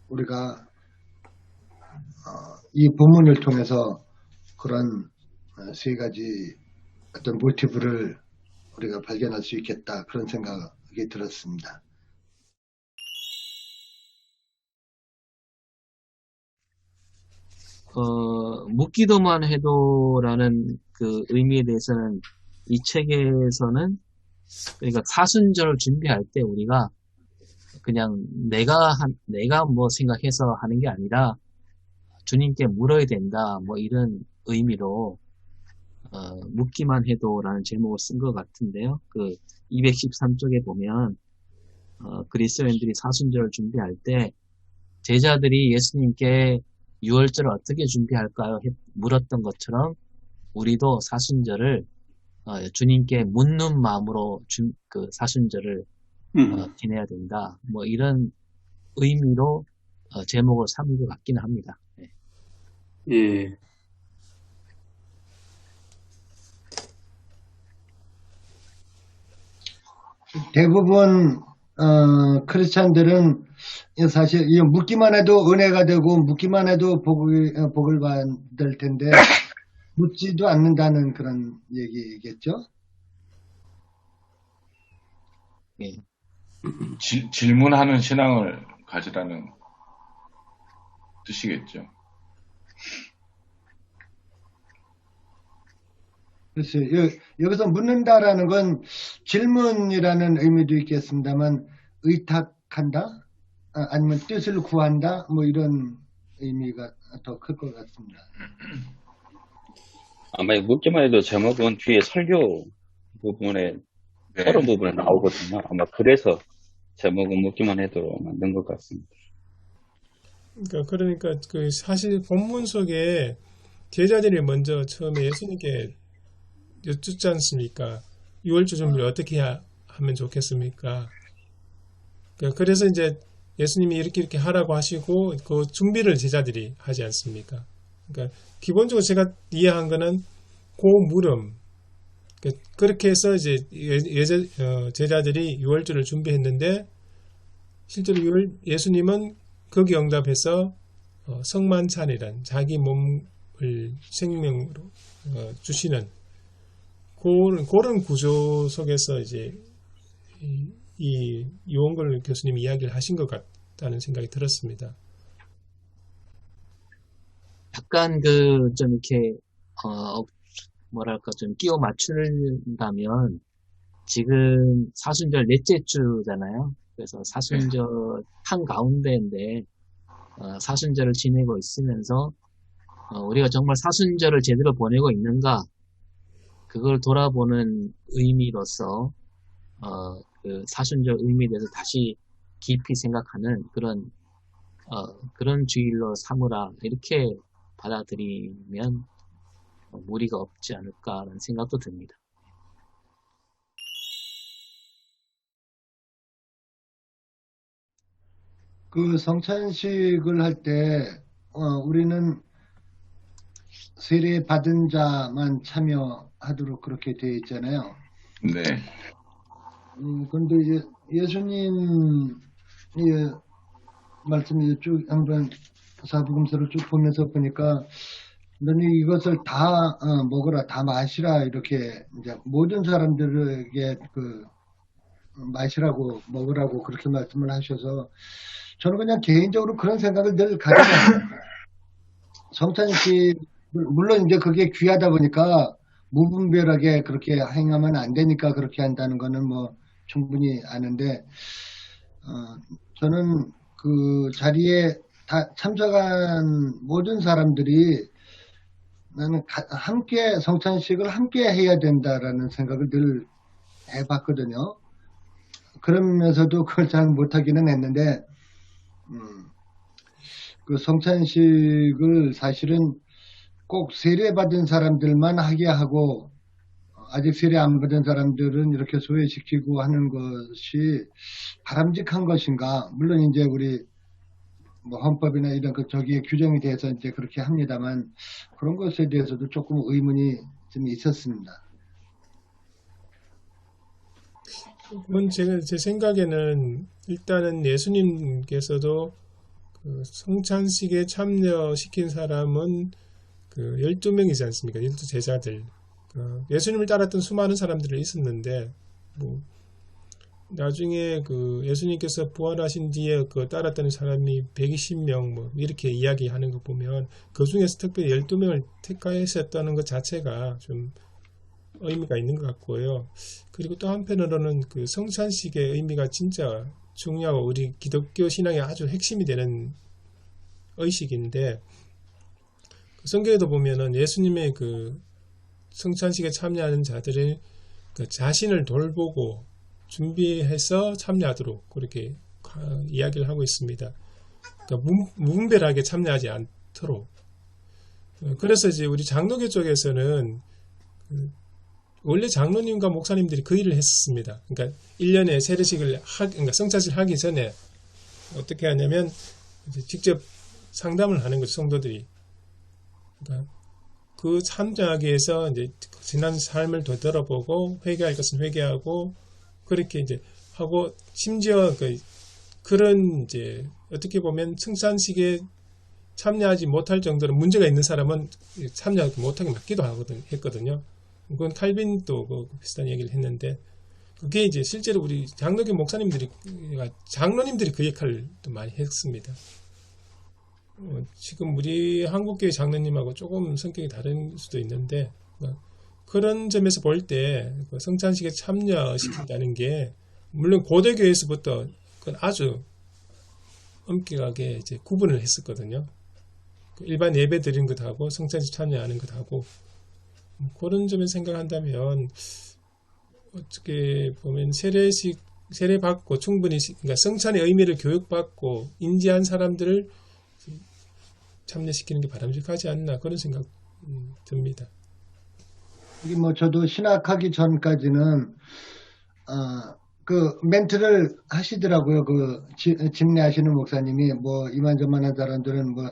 우리가 이 본문을 통해서 그런 세 가지 어떤 모티브를 우리가 발견할 수 있겠다, 그런 생각이 들었습니다. 묻기도만 해도라는 그 의미에 대해서는 이 책에서는, 그러니까 사순절을 준비할 때 우리가 그냥 내가 생각해서 하는 게 아니라 주님께 물어야 된다, 이런 의미로 묻기만 해도라는 제목을 쓴 것 같은데요. 그 213쪽에 보면 그리스도인들이 사순절을 준비할 때 제자들이 예수님께 유월절을 어떻게 준비할까요? 물었던 것처럼 우리도 사순절을 주님께 묻는 마음으로 그 사순절을 지내야 된다. 이런 의미로 제목을 삼은 것 같기는 합니다. 네. 예. 대부분 크리스찬들은 사실 묻기만 해도 은혜가 되고 묻기만 해도 복을 받을 텐데 묻지도 않는다는 그런 얘기겠죠? 예. 질문하는 신앙을 가지라는 뜻이겠죠. 글쎄요. 여기서 묻는다라는 건 질문이라는 의미도 있겠습니다만, 의탁한다? 아니면 뜻을 구한다? 이런 의미가 더 클 것 같습니다. 아마 묻기만 해도 제목은 뒤에 설교 부분에, 서론 부분에 나오거든요. 아마 그래서 제목은 묻기만 해도 만든 것 같습니다. 그러니까 그 사실 본문 속에 제자들이 먼저 처음에 예수님께 여쭙지 않습니까? 유월절 준비를 어떻게 하면 좋겠습니까? 그래서 이제 예수님이 이렇게 하라고 하시고 그 준비를 제자들이 하지 않습니까? 그러니까 기본적으로 제가 이해한 거는 그 물음, 그렇게 해서 이제 제자들이 유월절을 준비했는데, 실제로 예수님은 거기 응답해서 성만찬이란 자기 몸을 생명으로 주시는 그런 구조 속에서 이제 이 유원걸 교수님이 이야기를 하신 것 같다는 생각이 들었습니다. 약간 좀 이렇게 좀 끼워 맞춘다면, 지금 사순절 넷째 주잖아요. 그래서 사순절 한가운데인데 사순절을 지내고 있으면서 우리가 정말 사순절을 제대로 보내고 있는가, 그걸 돌아보는 의미로서 그 사순절 의미에 대해서 다시 깊이 생각하는 그런 주일로 삼으라, 이렇게 받아들이면 무리가 없지 않을까라는 생각도 듭니다. 그 성찬식을 할 때 우리는 세례 받은 자만 참여하도록 그렇게 되어 있잖아요. 네. 그런데 예수님 말씀을 쭉 한번 사복음서를 쭉 보면서 보니까 너희 이것을 다 먹어라, 다 마시라 이렇게 이제 모든 사람들에게 마시라고 먹으라고 그렇게 말씀을 하셔서 저는 그냥 개인적으로 그런 생각을 늘 가져요. 성찬식 물론 이제 그게 귀하다 보니까 무분별하게 그렇게 행하면 안 되니까 그렇게 한다는 거는 뭐 충분히 아는데 저는 그 자리에 다 참석한 모든 사람들이 나는 함께 성찬식을 함께 해야 된다라는 생각을 늘 해봤거든요. 그러면서도 그걸 잘 못하기는 했는데 그 성찬식을 사실은 꼭 세례받은 사람들만 하게 하고 아직 세례 안 받은 사람들은 이렇게 소외시키고 하는 것이 바람직한 것인가? 물론 이제 우리 뭐 헌법이나 이런 저기에 규정이 돼서 이제 그렇게 합니다만 그런 것에 대해서도 조금 의문이 좀 있었습니다. 그건 제 생각에는 일단은 예수님께서도 그 성찬식에 참여시킨 사람은 그 12명이지 않습니까? 12제자들. 예수님을 따랐던 수많은 사람들이 있었는데, 뭐, 나중에 그 예수님께서 부활하신 뒤에 그 따랐던 사람이 120명 뭐 이렇게 이야기하는 거 보면 그 중에서 특별히 12명을 택하셨다는 것 자체가 좀 의미가 있는 것 같고요. 그리고 또 한편으로는 그 성찬식의 의미가 진짜 중요하고 우리 기독교 신앙의 아주 핵심이 되는 의식인데 그 성경에도 보면은 예수님의 그 성찬식에 참여하는 자들의 그 자신을 돌보고 준비해서 참여하도록 그렇게 이야기를 하고 있습니다. 그러니까 무분별하게 참여하지 않도록. 그래서 이제 우리 장로교 쪽에서는 원래 장로님과 목사님들이 그 일을 했었습니다. 그러니까 1년에 세례식을 그러니까 성찬식을 하기 전에 어떻게 하냐면 이제 직접 상담을 하는 거죠, 성도들이. 그러니까 그 참여하기 위해서 이제 지난 삶을 되돌아보고 회개할 것은 회개하고 그렇게 이제 하고 심지어 그런 이제 어떻게 보면 성찬식에 참여하지 못할 정도로 문제가 있는 사람은 참여하지 못하게 막기도 했거든요. 그건 칼빈도 그 비슷한 얘기를 했는데 그게 이제 실제로 우리 장로교 목사님들이 장로님들이 그 역할을 또 많이 했습니다. 지금 우리 한국교회 장로님하고 조금 성격이 다른 수도 있는데 그런 점에서 볼 때 성찬식에 참여시킨다는 게 물론 고대교회에서부터 아주 엄격하게 이제 구분을 했었거든요. 일반 예배 드리는 것하고 성찬식 참여하는 것하고 그런 점에서 생각한다면 어떻게 보면 세례 받고 충분히 그러니까 성찬의 의미를 교육받고 인지한 사람들을 참여시키는 게 바람직하지 않나 그런 생각 듭니다. 이게 뭐 저도 신학하기 전까지는 그 멘트를 하시더라고요. 그 집례하시는 목사님이 뭐 이만저만한 사람들은 뭐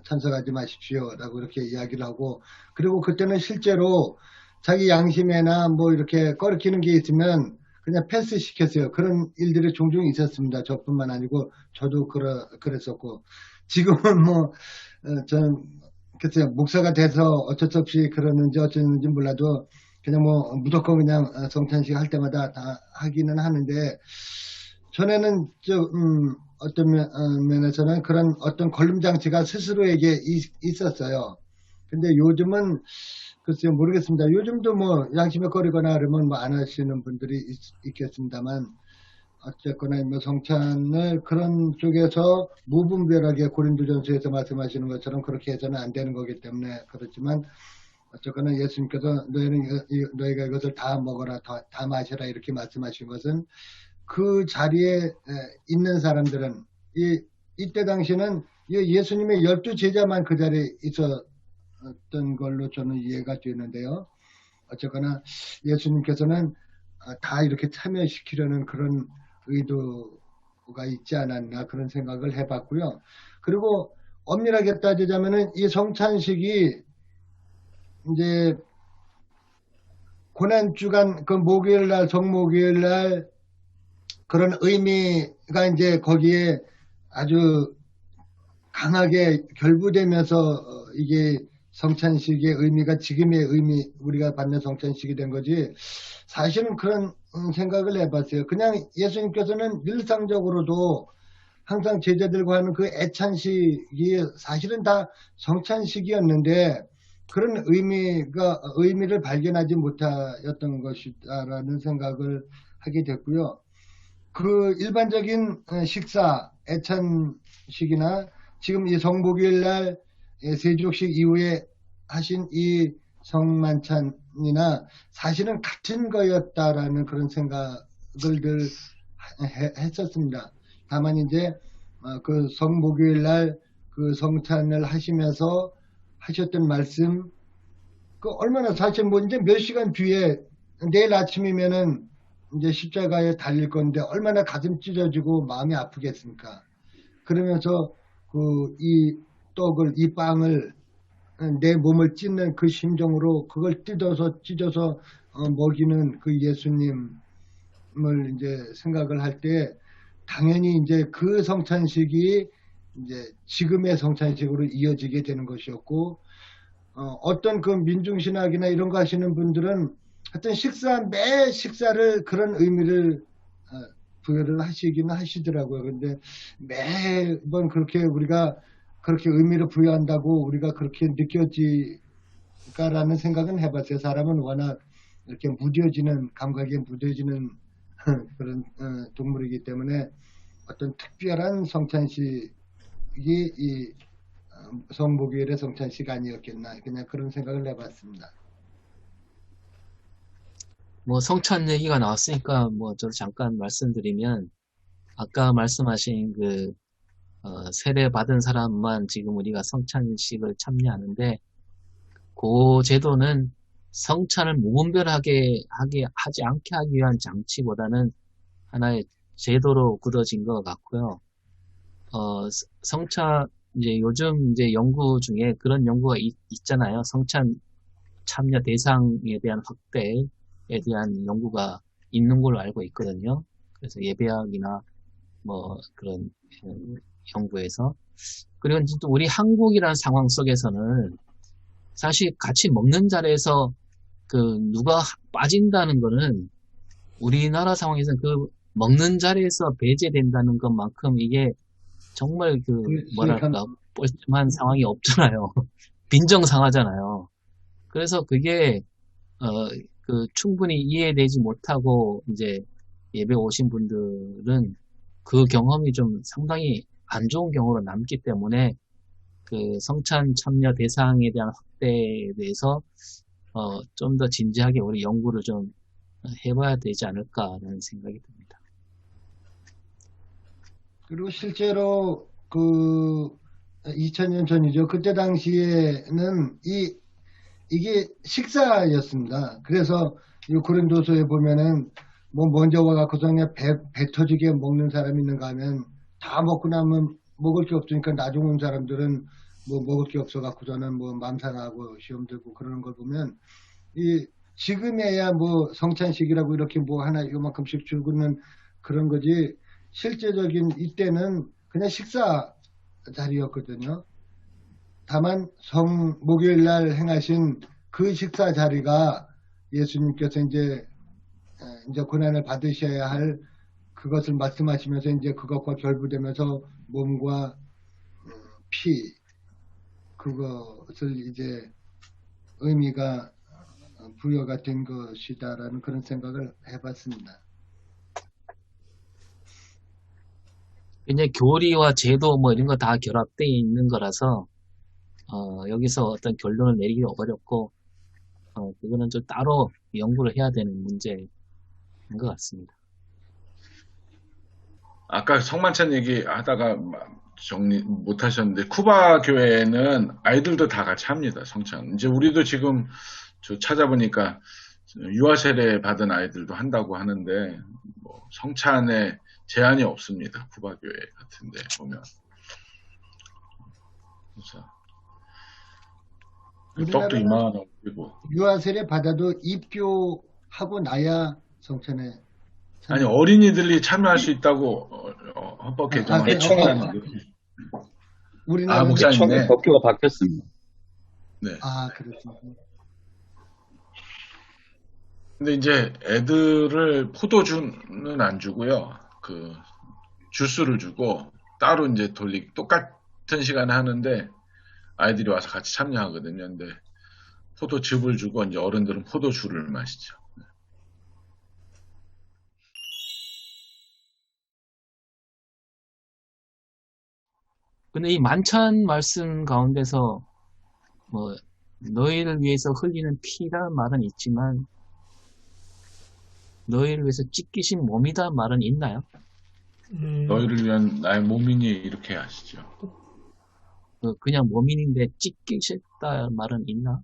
참석하지 마십시오라고 이렇게 이야기를 하고 그리고 그때는 실제로 자기 양심에나 뭐 이렇게 꺼리키는 게 있으면 그냥 패스 시켰어요. 그런 일들이 종종 있었습니다. 저뿐만 아니고 저도 그랬었고 지금은 뭐 저는 글쎄요 목사가 돼서 어쩔 수 없이 그러는지 어쩌는지 몰라도 그냥 뭐 무조건 그냥 성찬식 할 때마다 다 하기는 하는데 전에는 어떤 면에서는 그런 어떤 걸림장치가 스스로에게 있었어요. 근데 요즘은 글쎄요 모르겠습니다. 요즘도 뭐 양심에 거리거나 그러면 뭐 안 하시는 분들이 있겠습니다만 어쨌거나 뭐 성찬을 그런 쪽에서 무분별하게 고린도전서에서 말씀하시는 것처럼 그렇게 해서는 안 되는 거기 때문에 그렇지만 어쨌거나 예수님께서 너희가 이것을 다 먹어라 다 마셔라 이렇게 말씀하신 것은 그 자리에 있는 사람들은 이때 당시는 예수님의 12제자만 그 자리에 있었던 걸로 저는 이해가 되는데요. 어쨌거나 예수님께서는 다 이렇게 참여시키려는 그런 의도가 있지 않았나 그런 생각을 해봤고요. 그리고 엄밀하게 따지자면은 이 성찬식이 이제 고난주간 그 목요일날 성목요일날 그런 의미가 이제 거기에 아주 강하게 결부되면서 이게 성찬식의 의미가 지금의 의미 우리가 받는 성찬식이 된 거지. 사실은 그런 생각을 해봤어요. 그냥 예수님께서는 일상적으로도 항상 제자들과 하는 그 애찬식이 사실은 다 성찬식이었는데 그런 의미를 발견하지 못하였던 것이다라는 생각을 하게 됐고요. 그 일반적인 식사, 애찬식이나 지금 이 성목요일날 세주룩식 이후에 하신 이 성만찬이나 사실은 같은 거였다라는 그런 생각을 늘 했었습니다. 다만 이제 그 성목요일날 그 성찬을 하시면서 하셨던 말씀, 그 얼마나 사실 뭐 이제 몇 시간 뒤에 내일 아침이면은 이제 십자가에 달릴 건데 얼마나 가슴 찢어지고 마음이 아프겠습니까? 그러면서 그 이 떡을, 이 빵을 내 몸을 찢는 그 심정으로 그걸 찢어서 먹이는 그 예수님을 이제 생각을 할 때 당연히 이제 그 성찬식이 이제 지금의 성찬식으로 이어지게 되는 것이었고, 어떤 그 민중신학이나 이런 거 하시는 분들은 하여튼 매 식사를 그런 의미를 부여를 하시기는 하시더라고요. 근데 매번 그렇게 우리가 그렇게 의미를 부여한다고 우리가 그렇게 느껴질까라는 생각은 해봤어요. 사람은 워낙 이렇게 감각에 무뎌지는 그런 동물이기 때문에 어떤 특별한 성찬식이 이 성목요일의 성찬식 아니었겠나, 그냥 그런 생각을 해봤습니다. 뭐 성찬 얘기가 나왔으니까 뭐 저도 잠깐 말씀드리면, 아까 말씀하신 그 세례 받은 사람만 지금 우리가 성찬식을 참여하는데, 그 제도는 성찬을 무분별하게 하지 않게 하기 위한 장치보다는 하나의 제도로 굳어진 것 같고요. 성찬, 이제 요즘 이제 연구 중에 그런 연구가 있잖아요. 성찬 참여 대상에 대한 확대에 대한 연구가 있는 걸로 알고 있거든요. 그래서 예배학이나 뭐 그런 연구에서. 그리고 이제 또 우리 한국이라는 상황 속에서는 사실 같이 먹는 자리에서 그 누가 빠진다는 거는 우리나라 상황에서는 그 먹는 자리에서 배제된다는 것만큼 이게 정말 그 뭐랄까 뻘쭘한 상황이 없잖아요. 빈정상하잖아요. 그래서 그게 그 충분히 이해되지 못하고 이제 예배 오신 분들은 그 경험이 좀 상당히 안 좋은 경우로 남기 때문에 그 성찬 참여 대상에 대한 확대에 대해서 좀 더 진지하게 우리 연구를 좀 해봐야 되지 않을까라는 생각이 듭니다. 그리고 실제로 그 2000년 전이죠. 그때 당시에는 이게 식사였습니다. 그래서 이 고린도서에 보면은 뭐 먼저 와갖고 그냥 배 터지게 먹는 사람이 있는가 하면 다 먹고 나면 먹을 게 없으니까 나중 온 사람들은 뭐 먹을 게 없어갖고서는 뭐 맘상하고 시험 들고 그러는 걸 보면 이 지금에야 뭐 성찬식이라고 이렇게 뭐 하나 이만큼씩 줄고는 그런 거지, 실제적인 이때는 그냥 식사 자리였거든요. 다만 목요일 날 행하신 그 식사 자리가 예수님께서 이제 고난을 받으셔야 할 그것을 말씀하시면서 이제 그것과 결부되면서 몸과 피, 그것을 이제 의미가 부여가 된 것이다라는 그런 생각을 해봤습니다. 이제 교리와 제도 뭐 이런 거 다 결합되어 있는 거라서 여기서 어떤 결론을 내리기가 어렵고 그거는 좀 따로 연구를 해야 되는 문제인 것 같습니다. 아까 성만찬 얘기하다가 정리 못 하셨는데 쿠바 교회는 아이들도 다 같이 합니다. 성찬. 이제 우리도 지금 저 찾아보니까 유아 세례 받은 아이들도 한다고 하는데 뭐 성찬에 제한이 없습니다. 쿠바 교회 같은데 보면. 그래서 떡도 우리나라는 2만 원 올리고. 유아 세례 받아도 입교하고 나야 성찬에 아니, 참여. 어린이들이 참여할 수 있다고 헌법 개정을 그래. 했다는데. 아, 우리나라는 목사님. 총회 네. 법규가 바뀌었습니다. 네. 그렇군요. 근데 이제 애들을 포도주는 안 주고요. 그 주스를 주고 따로 이제 똑같은 시간에 하는데 아이들이 와서 같이 참여하거든요. 근데 포도즙을 주고 이제 어른들은 포도주를 마시죠. 근데 이 만찬 말씀 가운데서 뭐 너희를 위해서 흘리는 피라는 말은 있지만 너희를 위해서 찢기신 몸이다 말은 있나요? 너희를 위한 나의 몸이니 이렇게 하시죠. 그냥 몸인인데 찢기셨다 말은 있나?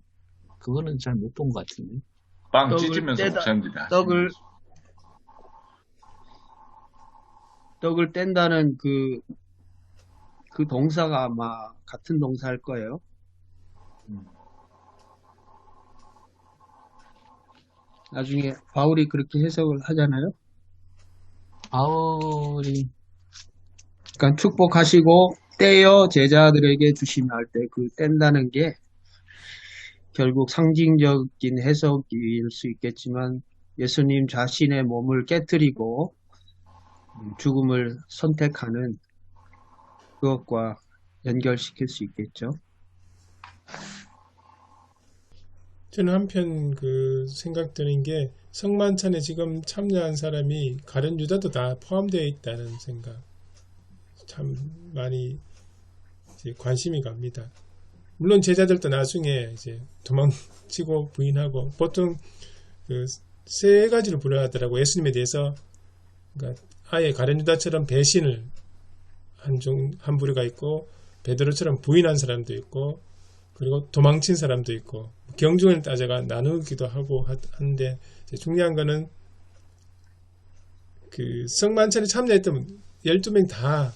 그거는 잘 못 본 것 같은데. 빵 떡을 찢으면서 떼다- 목사님들이 하시는 떡을 거죠. 떡을 뗀다는 그 동사가 아마 같은 동사일 거예요. 나중에 바울이 그렇게 해석을 하잖아요. 바울이 그러니까 축복하시고 떼어 제자들에게 주시며 할 때 그 뗀다는 게 결국 상징적인 해석일 수 있겠지만 예수님 자신의 몸을 깨뜨리고 죽음을 선택하는 그것과 연결시킬 수 있겠죠. 저는 한편 그 생각드는 게 성만찬에 지금 참여한 사람이 가룟 유다도 다 포함되어 있다는 생각 참 많이 이제 관심이 갑니다. 물론 제자들도 나중에 이제 도망치고 부인하고 보통 그 세 가지를 부르하더라고. 예수님에 대해서 그러니까 아예 가룟 유다처럼 배신을 한 부류가 있고 베드로처럼 부인한 사람도 있고 그리고 도망친 사람도 있고 경중을 따져가 나누기도 하고 하는데 중요한 거는 그 성만찬에 참여했던 12명 다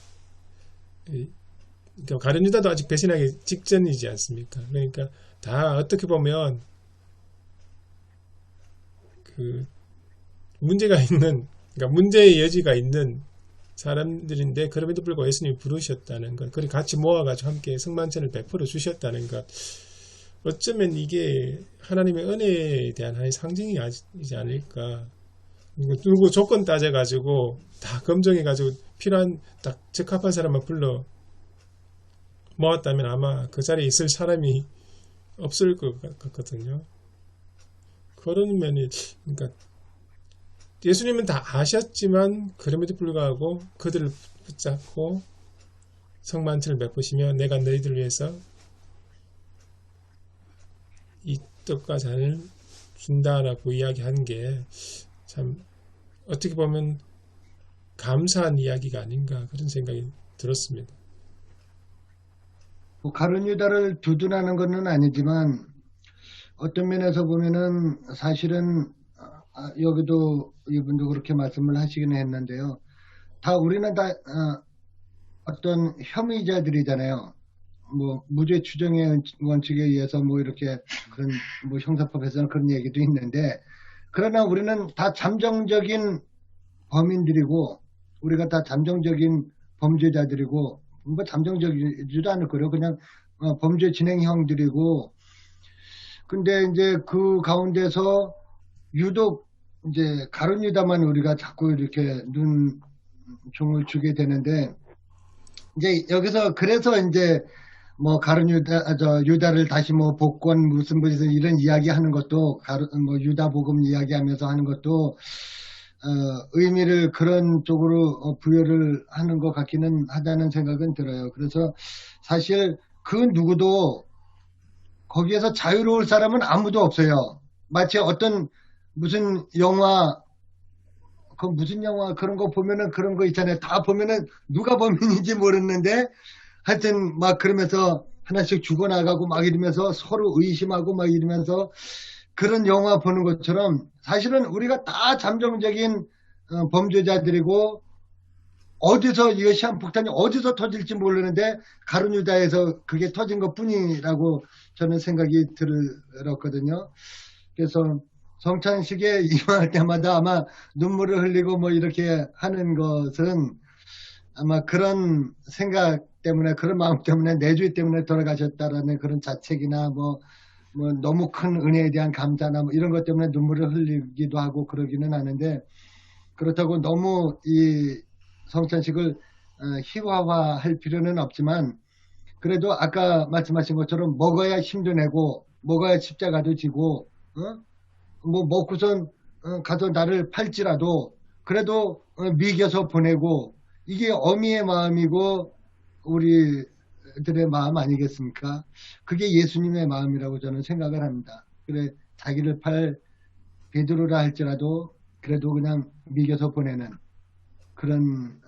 그러니까 가룟 유다도 아직 배신하기 직전이지 않습니까? 그러니까 다 어떻게 보면 그 문제가 있는 그러니까 문제의 여지가 있는 사람들인데 그럼에도 불구하고 예수님이 부르셨다는 것, 그리고 같이 모아가지고 함께 성만찬을 베풀어 주셨다는 것, 어쩌면 이게 하나님의 은혜에 대한 하나의 상징이지 않을까. 누구 조건 따져가지고 다 검증해가지고 필요한 딱 적합한 사람만 불러 모았다면 아마 그 자리에 있을 사람이 없을 것 같거든요. 그런 면이 그러니까 예수님은 다 아셨지만 그럼에도 불구하고 그들을 붙잡고 성만찬을 베푸시며 내가 너희들을 위해서 이 떡과 잔을 준다라고 이야기한 게 참 어떻게 보면 감사한 이야기가 아닌가 그런 생각이 들었습니다. 뭐 가룟 유다를 두둔하는 것은 아니지만 어떤 면에서 보면은 사실은 여기도 이분도 그렇게 말씀을 하시긴 했는데요. 다 우리는 다 어떤 혐의자들이잖아요. 뭐 무죄 추정의 원칙에 의해서 뭐 이렇게 그런 뭐 형사법에서는 그런 얘기도 있는데 그러나 우리는 다 잠정적인 범인들이고 우리가 다 잠정적인 범죄자들이고 뭐 잠정적이지도 않을 거예요. 그냥 범죄 진행형들이고 근데 이제 그 가운데서 유독 이제 가룟 유다만 우리가 자꾸 이렇게 눈총을 주게 되는데 이제 여기서 그래서 이제 뭐 가룟 유다를 다시 뭐 복권 무슨 이런 이야기 하는 것도 뭐 유다 복음 이야기하면서 하는 것도 의미를 그런 쪽으로 부여를 하는 것 같기는 하다는 생각은 들어요. 그래서 사실 그 누구도 거기에서 자유로울 사람은 아무도 없어요. 마치 어떤 무슨 영화 그런 거 보면은 그런 거 있잖아요. 다 보면은 누가 범인인지 모르는데 하여튼 막 그러면서 하나씩 죽어나가고 막 이러면서 서로 의심하고 막 이러면서 그런 영화 보는 것처럼 사실은 우리가 다 잠정적인 범죄자들이고 어디서 이 시한폭탄이 어디서 터질지 모르는데 가룟 유다에서 그게 터진 것 뿐이라고 저는 생각이 들었거든요. 그래서 성찬식에 임할 때마다 아마 눈물을 흘리고 뭐 이렇게 하는 것은 아마 그런 생각 때문에, 그런 마음 때문에, 내주의 때문에 돌아가셨다라는 그런 자책이나 뭐 너무 큰 은혜에 대한 감사나 뭐 이런 것 때문에 눈물을 흘리기도 하고 그러기는 하는데, 그렇다고 너무 이 성찬식을 희화화할 필요는 없지만, 그래도 아까 말씀하신 것처럼 먹어야 힘도 내고 먹어야 십자가도 지고 뭐 먹고선 가서 나를 팔지라도 그래도 미겨서 보내고, 이게 어미의 마음이고 우리들의 마음 아니겠습니까? 그게 예수님의 마음이라고 저는 생각을 합니다. 그래, 자기를 팔 베드로라 할지라도 그래도 그냥 미겨서 보내는 그런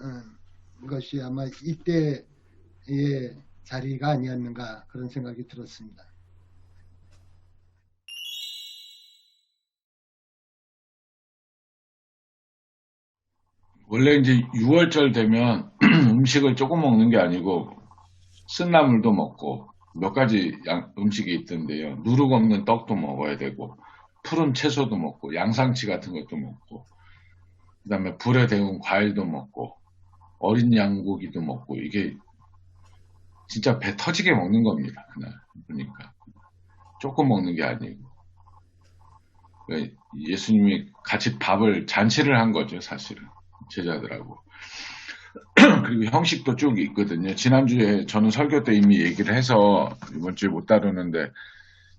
것이 아마 이때의 자리가 아니었는가, 그런 생각이 들었습니다. 원래 이제 6월절 되면 음식을 조금 먹는 게 아니고 쓴나물도 먹고 몇 가지 음식이 있던데요. 누룩 없는 떡도 먹어야 되고 푸른 채소도 먹고 양상치 같은 것도 먹고, 그 다음에 불에 데운 과일도 먹고 어린 양고기도 먹고, 이게 진짜 배 터지게 먹는 겁니다. 그날 보니까 조금 먹는 게 아니고 예수님이 같이 밥을 잔치를 한 거죠, 사실은 제자들하고. 그리고 형식도 쭉 있거든요. 지난주에 저는 설교 때 이미 얘기를 해서 이번 주에 못 다루는데,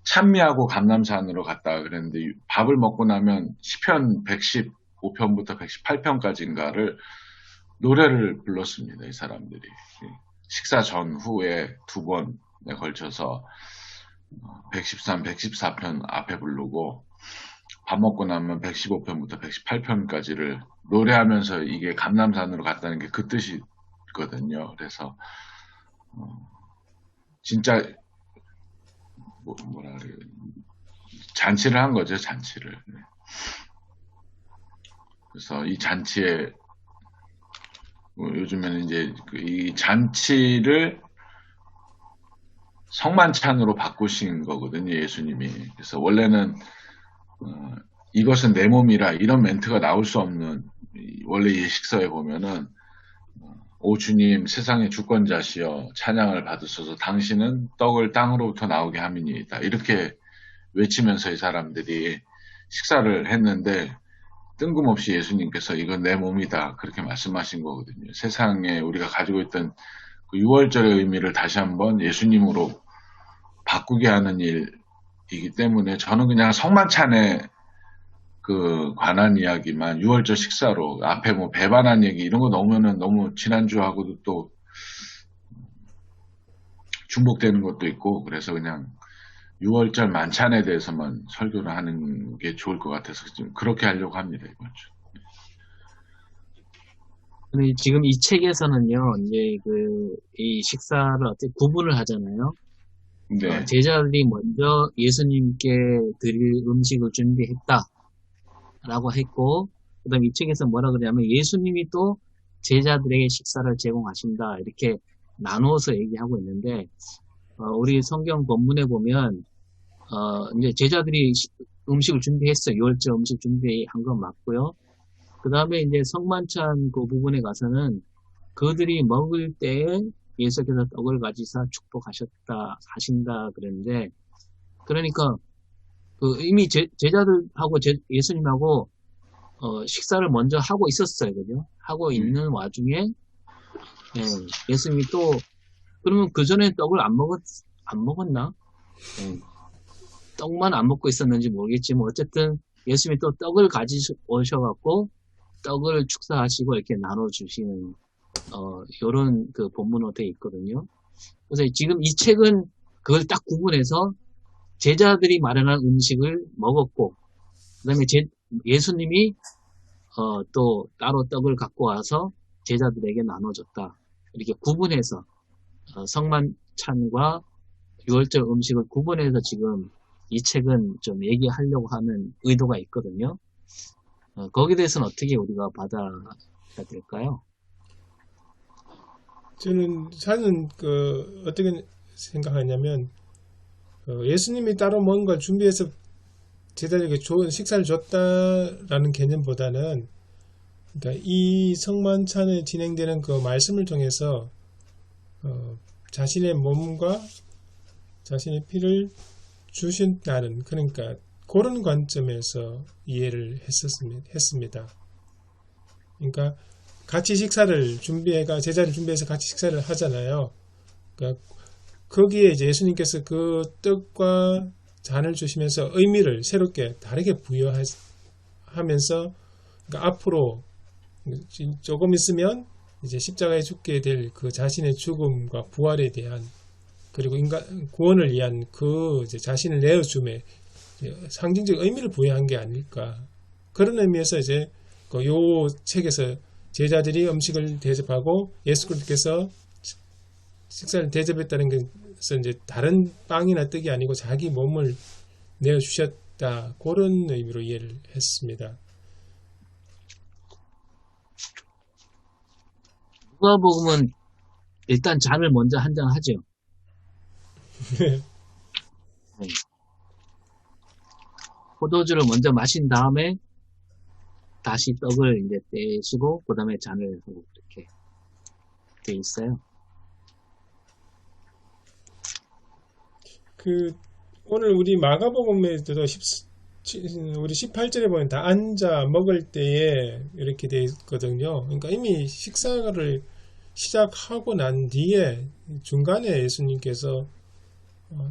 찬미하고 감람산으로 갔다 그랬는데 밥을 먹고 나면 시편 115편부터 118편까지인가를 노래를 불렀습니다. 이 사람들이 식사 전후에 2번에 걸쳐서 113, 114편 앞에 부르고, 밥 먹고 나면 115편부터 118편까지를 노래하면서 이게 감람산으로 갔다는 게 그 뜻이거든요. 그래서 진짜 뭐라 그래요, 잔치를 한 거죠, 잔치를. 그래서 이 잔치에 요즘에는 이제 이 잔치를 성만찬으로 바꾸신 거거든요, 예수님이. 그래서 원래는 이것은 내 몸이라 이런 멘트가 나올 수 없는, 원래 예식서에 보면은 오 주님 세상의 주권자시여 찬양을 받으소서, 당신은 떡을 땅으로부터 나오게 함이니이다, 이렇게 외치면서 이 사람들이 식사를 했는데, 뜬금없이 예수님께서 이건 내 몸이다 그렇게 말씀하신 거거든요. 세상에 우리가 가지고 있던 그 6월절의 의미를 다시 한번 예수님으로 바꾸게 하는 일이기 때문에, 저는 그냥 성만찬에 그 관한 이야기만 6월절 식사로, 앞에 뭐 배반한 얘기 이런 거 넣으면은 너무 지난주하고도 또 중복되는 것도 있고, 그래서 그냥 6월절 만찬에 대해서만 설교를 하는 게 좋을 것 같아서 좀 그렇게 하려고 합니다, 이번 주. 근데 지금 이 책에서는요, 이제 이 식사를 어떻게 구분을 하잖아요. 네. 제자들이 먼저 예수님께 드릴 음식을 준비했다라고 했고, 그 다음에 이 책에서 뭐라 그러냐면 예수님이 또 제자들에게 식사를 제공하신다, 이렇게 나누어서 얘기하고 있는데, 우리 성경 본문에 보면 이제 제자들이 음식을 준비했어요. 6월절 음식 준비한 건 맞고요. 그 다음에 이제 성만찬 그 부분에 가서는 그들이 먹을 때에 예수께서 떡을 가지사 축복하신다 그랬는데, 그러니까 이미 제자들하고 예수님하고 식사를 먼저 하고 있었어요, 그죠? 하고 있는 와중에 예수님이 또, 그러면 그 전에 떡을 안 먹었나? 떡만 안 먹고 있었는지 모르겠지만 어쨌든 예수님이 또 떡을 가지오셔갖고 떡을 축사하시고 이렇게 나눠주시는 요런 그 본문으로 되어 있거든요. 그래서 지금 이 책은 그걸 딱 구분해서 제자들이 마련한 음식을 먹었고, 그 다음에 예수님이 또 따로 떡을 갖고 와서 제자들에게 나눠줬다, 이렇게 구분해서 성만찬과 6월절 음식을 구분해서 지금 이 책은 좀 얘기하려고 하는 의도가 있거든요. 거기에 대해서는 어떻게 우리가 받아야 될까요? 저는 어떻게 생각하냐면, 예수님이 따로 뭔가 준비해서 제자들에게 좋은 식사를 줬다라는 개념보다는, 그러니까 이 성만찬에 진행되는 그 말씀을 통해서 자신의 몸과 자신의 피를 주신다는, 그러니까 그런 관점에서 이해를 했습니다. 그러니까 같이 식사를 제자를 준비해서 같이 식사를 하잖아요. 그러니까 거기에 이제 예수님께서 그 떡과 잔을 주시면서 의미를 새롭게 다르게 부여하면서, 그러니까 앞으로 조금 있으면 이제 십자가에 죽게 될 그 자신의 죽음과 부활에 대한, 그리고 인간 구원을 위한 그 이제 자신을 내어줌에 상징적 의미를 부여한 게 아닐까. 그런 의미에서 이제 요 책에서 제자들이 음식을 대접하고 예수님께서 식사를 대접했다는 것은 이제 다른 빵이나 떡이 아니고 자기 몸을 내어주셨다, 그런 의미로 이해를 했습니다. 누가복음은 일단 잔을 먼저 한 잔 하죠. 네. 포도주를 먼저 마신 다음에 다시 떡을 이제 떼시고 그 다음에 잔을 하고 이렇게 돼 있어요. 오늘 우리 마가복음에도 우리 18절에 보면 다 앉아 먹을 때에 이렇게 돼 있거든요. 그러니까 이미 식사를 시작하고 난 뒤에 중간에 예수님께서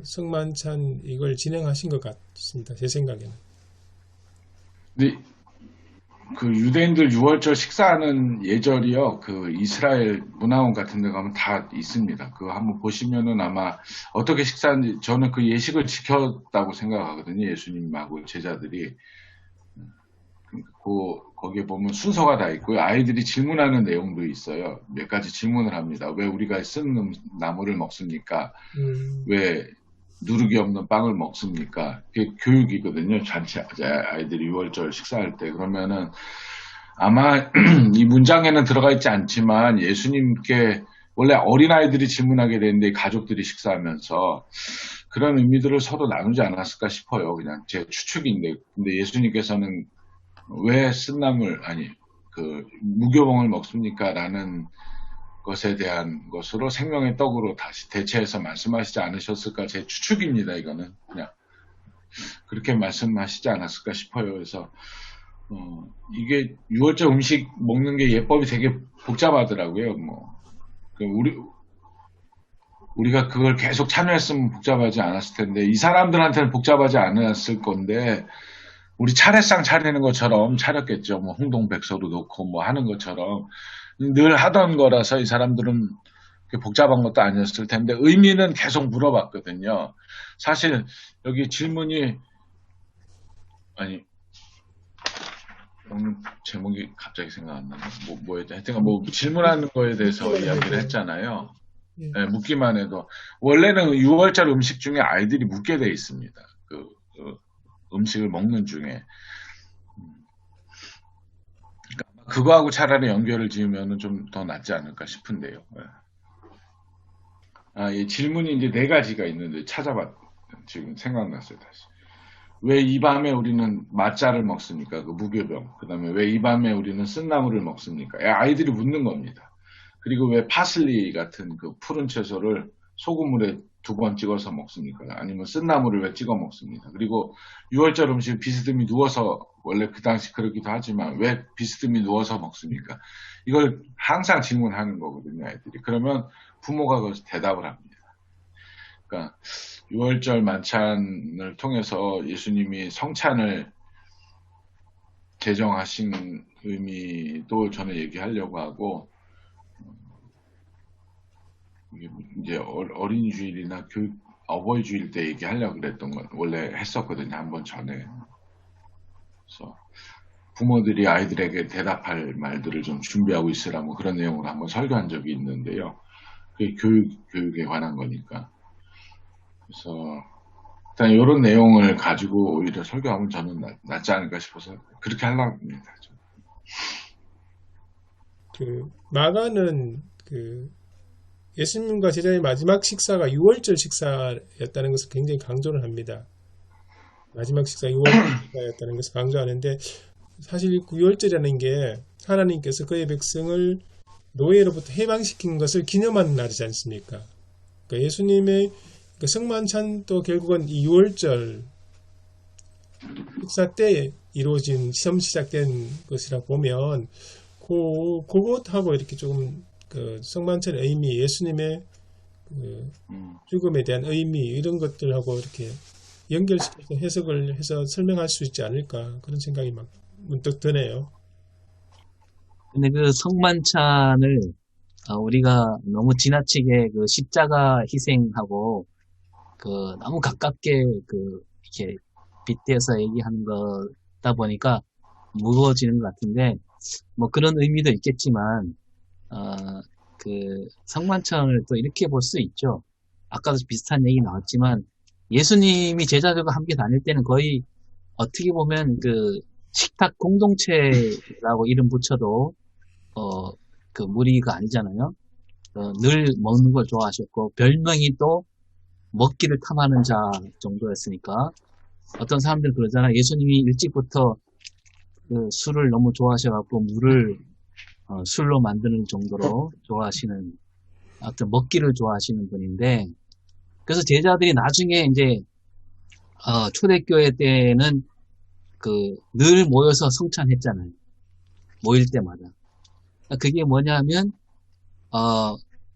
성만찬 이걸 진행하신 것 같습니다. 제 생각에는. 근데 그 유대인들 6월절 식사하는 예절이요, 그 이스라엘 문화원 같은 데 가면 다 있습니다. 그거 한번 보시면은 아마 어떻게 식사하는지, 저는 그 예식을 지켰다고 생각하거든요. 예수님하고 제자들이. 거기에 보면 순서가 다 있고요. 아이들이 질문하는 내용도 있어요. 몇 가지 질문을 합니다. 왜 우리가 쓴 나물을 먹습니까? 왜 누룩이 없는 빵을 먹습니까? 그게 교육이거든요. 잔치 아이들이 6월절 식사할 때. 그러면은 아마 이 문장에는 들어가 있지 않지만 예수님께 원래 어린아이들이 질문하게 되는데 가족들이 식사하면서 그런 의미들을 서로 나누지 않았을까 싶어요. 그냥 제 추측인데. 근데 예수님께서는 왜 쓴나물, 무교봉을 먹습니까? 라는 것에 대한 것으로 생명의 떡으로 다시 대체해서 말씀하시지 않으셨을까? 제 추측입니다, 이거는. 그냥. 그렇게 말씀하시지 않았을까 싶어요. 그래서, 이게 6월절 음식 먹는 게 예법이 되게 복잡하더라고요, 우리가 그걸 계속 참여했으면 복잡하지 않았을 텐데, 이 사람들한테는 복잡하지 않았을 건데, 우리 차례상 차리는 것처럼 차렸겠죠. 홍동백서로 놓고 하는 것처럼 늘 하던 거라서 이 사람들은 복잡한 것도 아니었을 텐데 의미는 계속 물어봤거든요. 사실 여기 질문이 오늘 제목이 갑자기 생각 안 나네. 뭐였죠? 하여튼 질문하는 거에 대해서 이야기를 했잖아요. 네, 묻기만 해도 원래는 6월절 음식 중에 아이들이 묻게 돼 있습니다. 음식을 먹는 중에. 그러니까 그거하고 차라리 연결을 지으면 좀 더 낫지 않을까 싶은데요. 이 질문이 이제 4가지가 있는데 지금 생각났어요, 다시. 왜 이 밤에 우리는 맛자를 먹습니까? 그 무교병. 그 다음에 왜 이 밤에 우리는 쓴나물을 먹습니까? 아이들이 묻는 겁니다. 그리고 왜 파슬리 같은 그 푸른 채소를 소금물에 2번 찍어서 먹습니까? 아니면 쓴나물을 왜 찍어 먹습니까? 그리고 6월절 음식 비스듬히 누워서, 원래 그 당시 그러기도 하지만 왜 비스듬히 누워서 먹습니까? 이걸 항상 질문하는 거거든요, 아이들이. 그러면 부모가 거기서 대답을 합니다. 그러니까 6월절 만찬을 통해서 예수님이 성찬을 제정하신 의미도 저는 얘기하려고 하고, 이제 어린이 주일이나 어버이 주일 때 얘기하려고 그랬던 건 원래 했었거든요, 한번 전에. 그래서 부모들이 아이들에게 대답할 말들을 좀 준비하고 있으라 그런 내용으로 한번 설교한 적이 있는데요. 그게 교육에 관한 거니까. 그래서 일단 이런 내용을 가지고 오히려 설교하면 저는 낫지 않을까 싶어서 그렇게 하려고 합니다. 마가는 예수님과 제자의 마지막 식사가 유월절 식사였다는 것을 굉장히 강조를 합니다. 마지막 식사 유월절 식사였다는 것을 강조하는데 사실 그 유월절이라는 게 하나님께서 그의 백성을 노예로부터 해방시킨 것을 기념하는 날이지 않습니까? 그러니까 예수님의 그 성만찬도 결국은 이 유월절 식사 때 이루어진 처음 시작된 것이라 보면 그것하고 이렇게 조금 그 성만찬의 의미, 예수님의 그 죽음에 대한 의미 이런 것들하고 이렇게 연결시켜서 해석을 해서 설명할 수 있지 않을까 그런 생각이 막 문득 드네요. 근데 그 성만찬을 우리가 너무 지나치게 그 십자가 희생하고 그 너무 가깝게 그 이렇게 빗대서 얘기하는 거다 보니까 무거워지는 것 같은데 뭐 그런 의미도 있겠지만 그 성만찬을 또 이렇게 볼 수 있죠. 아까도 비슷한 얘기 나왔지만 예수님이 제자들과 함께 다닐 때는 거의 어떻게 보면 그 식탁 공동체라고 이름 붙여도 그 무리가 아니잖아요. 늘 먹는 걸 좋아하셨고 별명이 또 먹기를 탐하는 자 정도였으니까 어떤 사람들 그러잖아. 예수님이 일찍부터 그 술을 너무 좋아하셔갖고 물을 술로 만드는 정도로 좋아하시는 어떤 먹기를 좋아하시는 분인데 그래서 제자들이 나중에 이제 초대교회 때는 그 늘 모여서 성찬했잖아요. 모일 때마다. 그게 뭐냐면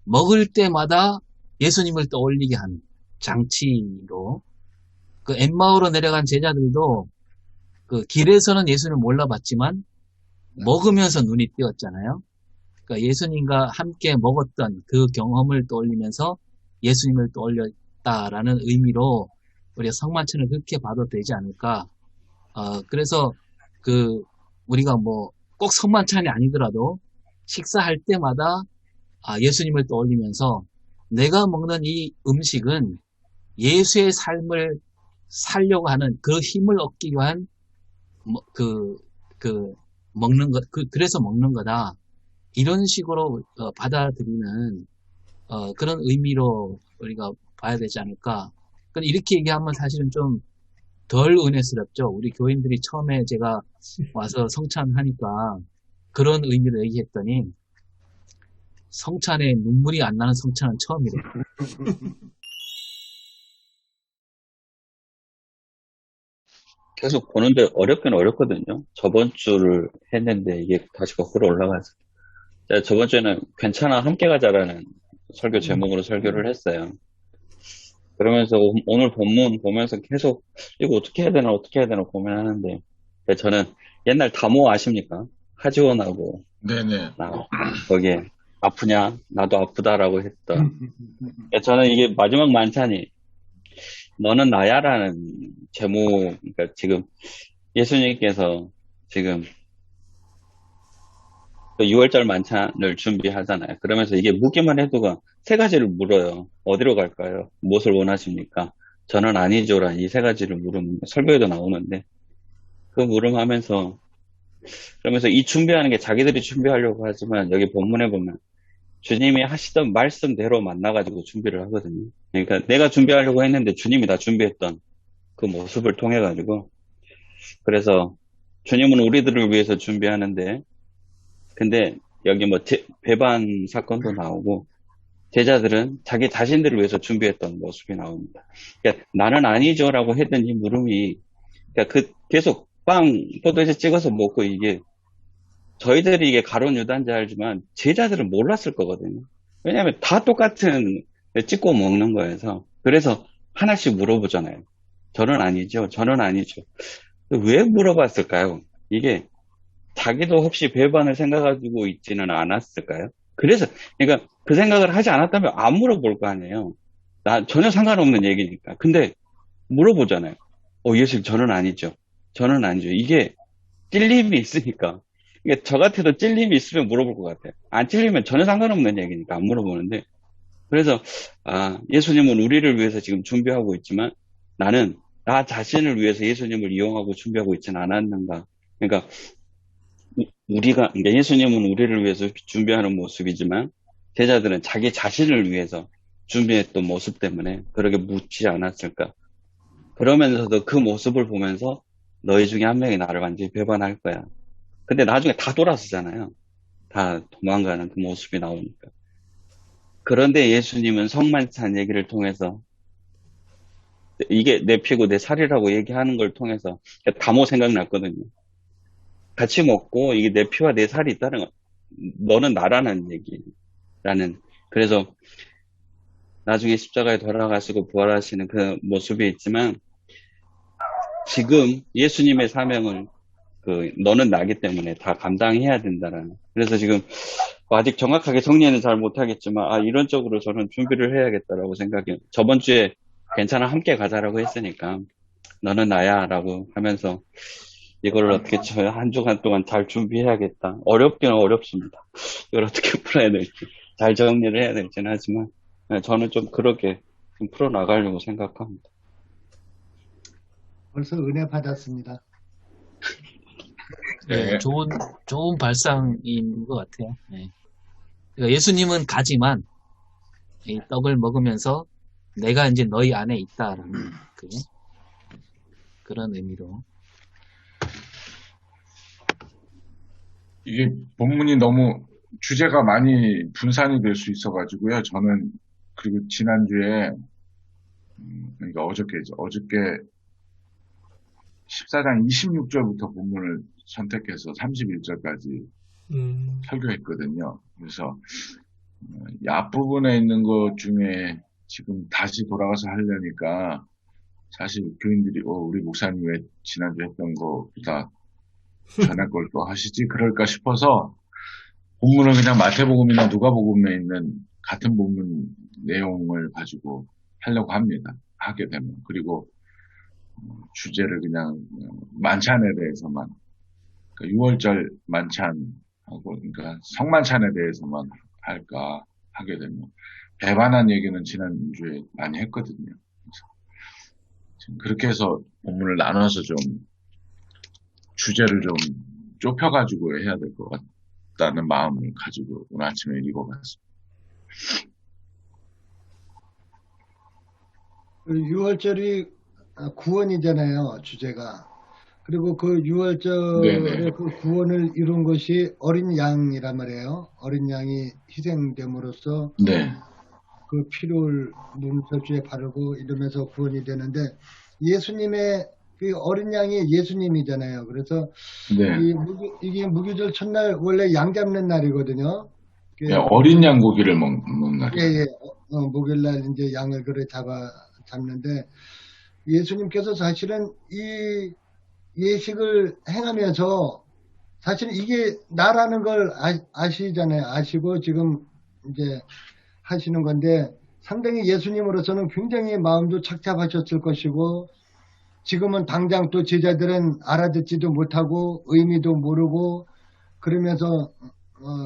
먹을 때마다 예수님을 떠올리게 하는 장치로 그 엠마오로 내려간 제자들도 그 길에서는 예수님을 몰라봤지만 먹으면서 눈이 띄었잖아요. 그러니까 예수님과 함께 먹었던 그 경험을 떠올리면서 예수님을 떠올렸다라는 의미로 우리가 성만찬을 그렇게 봐도 되지 않을까. 그래서 그 우리가 뭐 꼭 성만찬이 아니더라도 식사할 때마다 예수님을 떠올리면서 내가 먹는 이 음식은 예수의 삶을 살려고 하는 그 힘을 얻기 위한 먹는 것, 그래서 먹는 거다. 이런 식으로 받아들이는 그런 의미로 우리가 봐야 되지 않을까. 근데 이렇게 얘기하면 사실은 좀 덜 은혜스럽죠. 우리 교인들이 처음에 제가 와서 성찬하니까 그런 의미로 얘기했더니 성찬에 눈물이 안 나는 성찬은 처음이래요. 계속 보는데 어렵긴 어렵거든요. 저번 주를 했는데 이게 다시 거꾸로 올라가서. 제가 저번 주에는 괜찮아 함께 가자라는 설교 제목으로 설교를 했어요. 그러면서 오늘 본문 보면서 계속 이거 어떻게 해야 되나 고민하는데 저는 옛날 다모 아십니까? 하지원하고 네네. 거기에 아프냐? 나도 아프다라고 했던 저는 이게 마지막 만찬이 너는 나야라는 제목, 그러니까 지금 예수님께서 지금 6월절 만찬을 준비하잖아요. 그러면서 이게 묻기만 해도가 세 가지를 물어요. 어디로 갈까요? 무엇을 원하십니까? 저는 아니죠라는 이 세 가지를 물으면 설교에도 나오는데 그 물음하면서 그러면서 이 준비하는 게 자기들이 준비하려고 하지만 여기 본문에 보면 주님이 하시던 말씀대로 만나가지고 준비를 하거든요. 그러니까 내가 준비하려고 했는데 주님이 다 준비했던 그 모습을 통해가지고 그래서 주님은 우리들을 위해서 준비하는데 근데 여기 뭐 배반 사건도 나오고 제자들은 자기 자신들을 위해서 준비했던 모습이 나옵니다. 그러니까 나는 아니죠라고 했던 이 물음이 그러니까 계속 포도에서 찍어서 먹고 이게 저희들이 이게 가론 유다인지 알지만 제자들은 몰랐을 거거든요. 왜냐하면 다 똑같은 찍고 먹는 거여서 그래서 하나씩 물어보잖아요. 저는 아니죠. 저는 아니죠. 왜 물어봤을까요? 이게 자기도 혹시 배반을 생각하고 있지는 않았을까요? 그래서 그러니까 그 생각을 하지 않았다면 안 물어볼 거 아니에요. 나 전혀 상관없는 얘기니까. 근데 물어보잖아요. 예수님 저는 아니죠. 저는 아니죠. 이게 찔림이 있으니까. 그러니까 저 같아도 찔림이 있으면 물어볼 것 같아요. 안 찔리면 전혀 상관없는 얘기니까 안 물어보는데. 그래서 예수님은 우리를 위해서 지금 준비하고 있지만 나는 나 자신을 위해서 예수님을 이용하고 준비하고 있지는 않았는가. 그러니까 그러니까 예수님은 우리를 위해서 준비하는 모습이지만 제자들은 자기 자신을 위해서 준비했던 모습 때문에 그렇게 묻지 않았을까. 그러면서도 그 모습을 보면서 너희 중에 한 명이 나를 완전히 배반할 거야. 근데 나중에 다 돌아서잖아요. 다 도망가는 그 모습이 나오니까. 그런데 예수님은 성만찬 얘기를 통해서 이게 내 피고 내 살이라고 얘기하는 걸 통해서 다모 생각났거든요. 같이 먹고 이게 내 피와 내 살이 있다는 거. 너는 나라는 얘기라는. 그래서 나중에 십자가에 돌아가시고 부활하시는 그 모습이 있지만 지금 예수님의 사명을 너는 나기 때문에 다 감당해야 된다라는. 그래서 지금 아직 정확하게 정리는 잘 못하겠지만 이론적으로 저는 준비를 해야겠다라고 생각해요. 저번 주에 괜찮아 함께 가자라고 했으니까 너는 나야 라고 하면서 이걸 어떻게 한 주간 동안 잘 준비해야겠다. 어렵기는 어렵습니다. 이걸 어떻게 풀어야 될지 잘 정리를 해야 될지는 하지만 저는 좀 그렇게 좀 풀어나가려고 생각합니다. 벌써 은혜 받았습니다. 네, 좋은 발상인 것 같아요. 네. 그러니까 예수님은 가지만 이 떡을 먹으면서 내가 이제 너희 안에 있다라는 그런 의미로. 이게 본문이 너무 주제가 많이 분산이 될 수 있어가지고요. 저는 그리고 지난주에 그러니까 어저께 14장 26절부터 본문을 선택해서 31절까지 설교했거든요. 그래서 이 앞부분에 있는 것 중에 지금 다시 돌아가서 하려니까 사실 교인들이 우리 목사님 왜 지난주에 했던 거보다 전에 걸 또 하시지 그럴까 싶어서 본문을 그냥 마태복음이나 누가복음에 있는 같은 본문 내용을 가지고 하려고 합니다. 하게 되면. 그리고 주제를 그냥 만찬에 대해서만, 그러니까 6월절 만찬하고, 그러니까 성만찬에 대해서만 할까 하게 되면, 배반한 얘기는 지난주에 많이 했거든요. 그래서 지금 그렇게 해서 본문을 나눠서 좀 주제를 좀 좁혀가지고 해야 될 것 같다는 마음을 가지고 오늘 아침에 읽어봤습니다. 6월절이 구원이잖아요, 주제가. 그리고 그 6월절의 그 구원을 이룬 것이 어린 양이란 말이에요. 어린 양이 희생됨으로써 네. 그 피를 문설주에 바르고 이러면서 구원이 되는데 예수님의 그 어린 양이 예수님이잖아요. 그래서 네. 이게 무교절 첫날 원래 양 잡는 날이거든요. 네, 어린 양 고기를 먹는 날이에요. 예. 목요일날 이제 양을 그래 잡는데 예수님께서 사실은 이 예식을 행하면서 사실은 이게 나라는 걸 아시잖아요. 아시고 지금 이제 하시는 건데 상당히 예수님으로서는 굉장히 마음도 착잡하셨을 것이고 지금은 당장 또 제자들은 알아듣지도 못하고 의미도 모르고 그러면서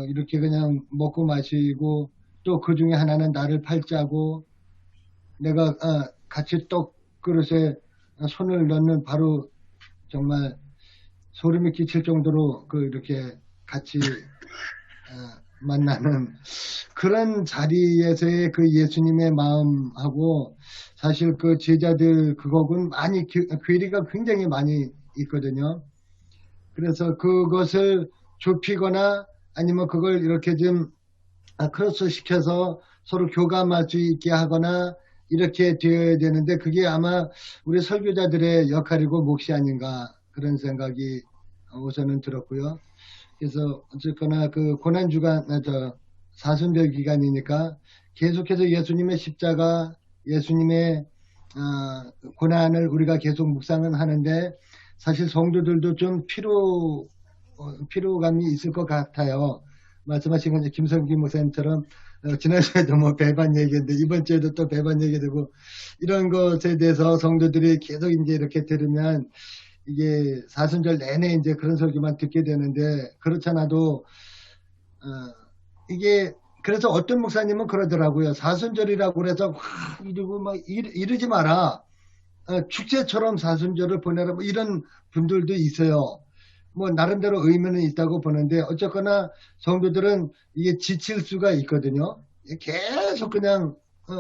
이렇게 그냥 먹고 마시고 또 그 중에 하나는 나를 팔자고 내가 같이 떡 그릇에 손을 넣는 바로 정말 소름이 끼칠 정도로 이렇게 같이 만나는 그런 자리에서의 그 예수님의 마음하고 사실 그 제자들 그거는 많이 괴리가 굉장히 많이 있거든요. 그래서 그것을 좁히거나 아니면 그걸 이렇게 좀 크로스 시켜서 서로 교감할 수 있게 하거나 이렇게 되어야 되는데 그게 아마 우리 설교자들의 역할이고 몫이 아닌가 그런 생각이 우선은 들었고요. 그래서 어쨌거나 그 고난주간, 사순절 기간이니까 계속해서 예수님의 십자가, 예수님의 고난을 우리가 계속 묵상은 하는데 사실 성도들도 좀 피로감이 있을 것 같아요. 말씀하신 건 김성기 목사님처럼 지난주에도 뭐 배반 얘기했는데 이번 주에도 또 배반 얘기되고 이런 것에 대해서 성도들이 계속 이제 이렇게 들으면 이게 사순절 내내 이제 그런 설교만 듣게 되는데 그렇잖아도 이게 그래서 어떤 목사님은 그러더라고요. 사순절이라고 그래서 이러고 막 이러지 마라. 축제처럼 사순절을 보내라 뭐 이런 분들도 있어요. 뭐 나름대로 의미는 있다고 보는데 어쨌거나 성도들은 이게 지칠 수가 있거든요. 계속 그냥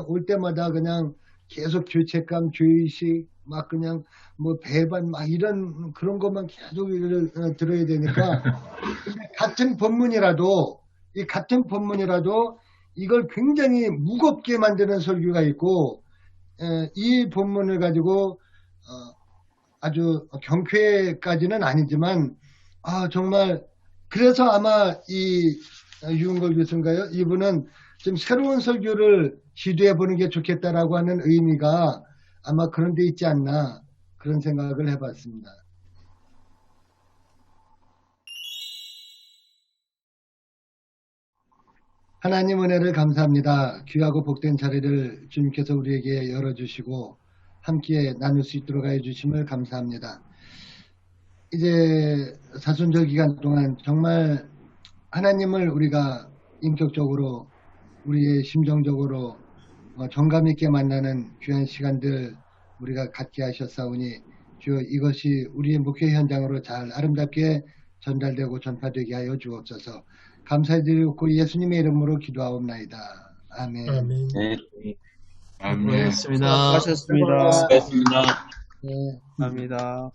올 때마다 그냥 계속 죄책감, 죄의식 막 그냥 뭐 배반 막 이런 그런 것만 계속 들어야 되니까 같은 본문이라도 이걸 굉장히 무겁게 만드는 설교가 있고 이 본문을 가지고 아주 경쾌까지는 아니지만 정말 그래서 아마 이 유은걸 교수인가요? 이분은 좀 새로운 설교를 시도해 보는 게 좋겠다라고 하는 의미가 아마 그런 데 있지 않나 그런 생각을 해봤습니다. 하나님 은혜를 감사합니다. 귀하고 복된 자리를 주님께서 우리에게 열어주시고 함께 나눌 수 있도록 해주심을 감사합니다. 이제 사순절 기간 동안 정말 하나님을 우리가 인격적으로 우리의 심정적으로 정감 있게 만나는 귀한 시간들 우리가 갖게 하셨사오니 주여 이것이 우리의 목회 현장으로 잘 아름답게 전달되고 전파되게 하여 주옵소서. 감사드리고 예수님의 이름으로 기도하옵나이다. 아멘. 아멘. 네, 아멘. 고맙습니다. 수고하셨습니다. 수고하셨습니다. 네. 감사합니다.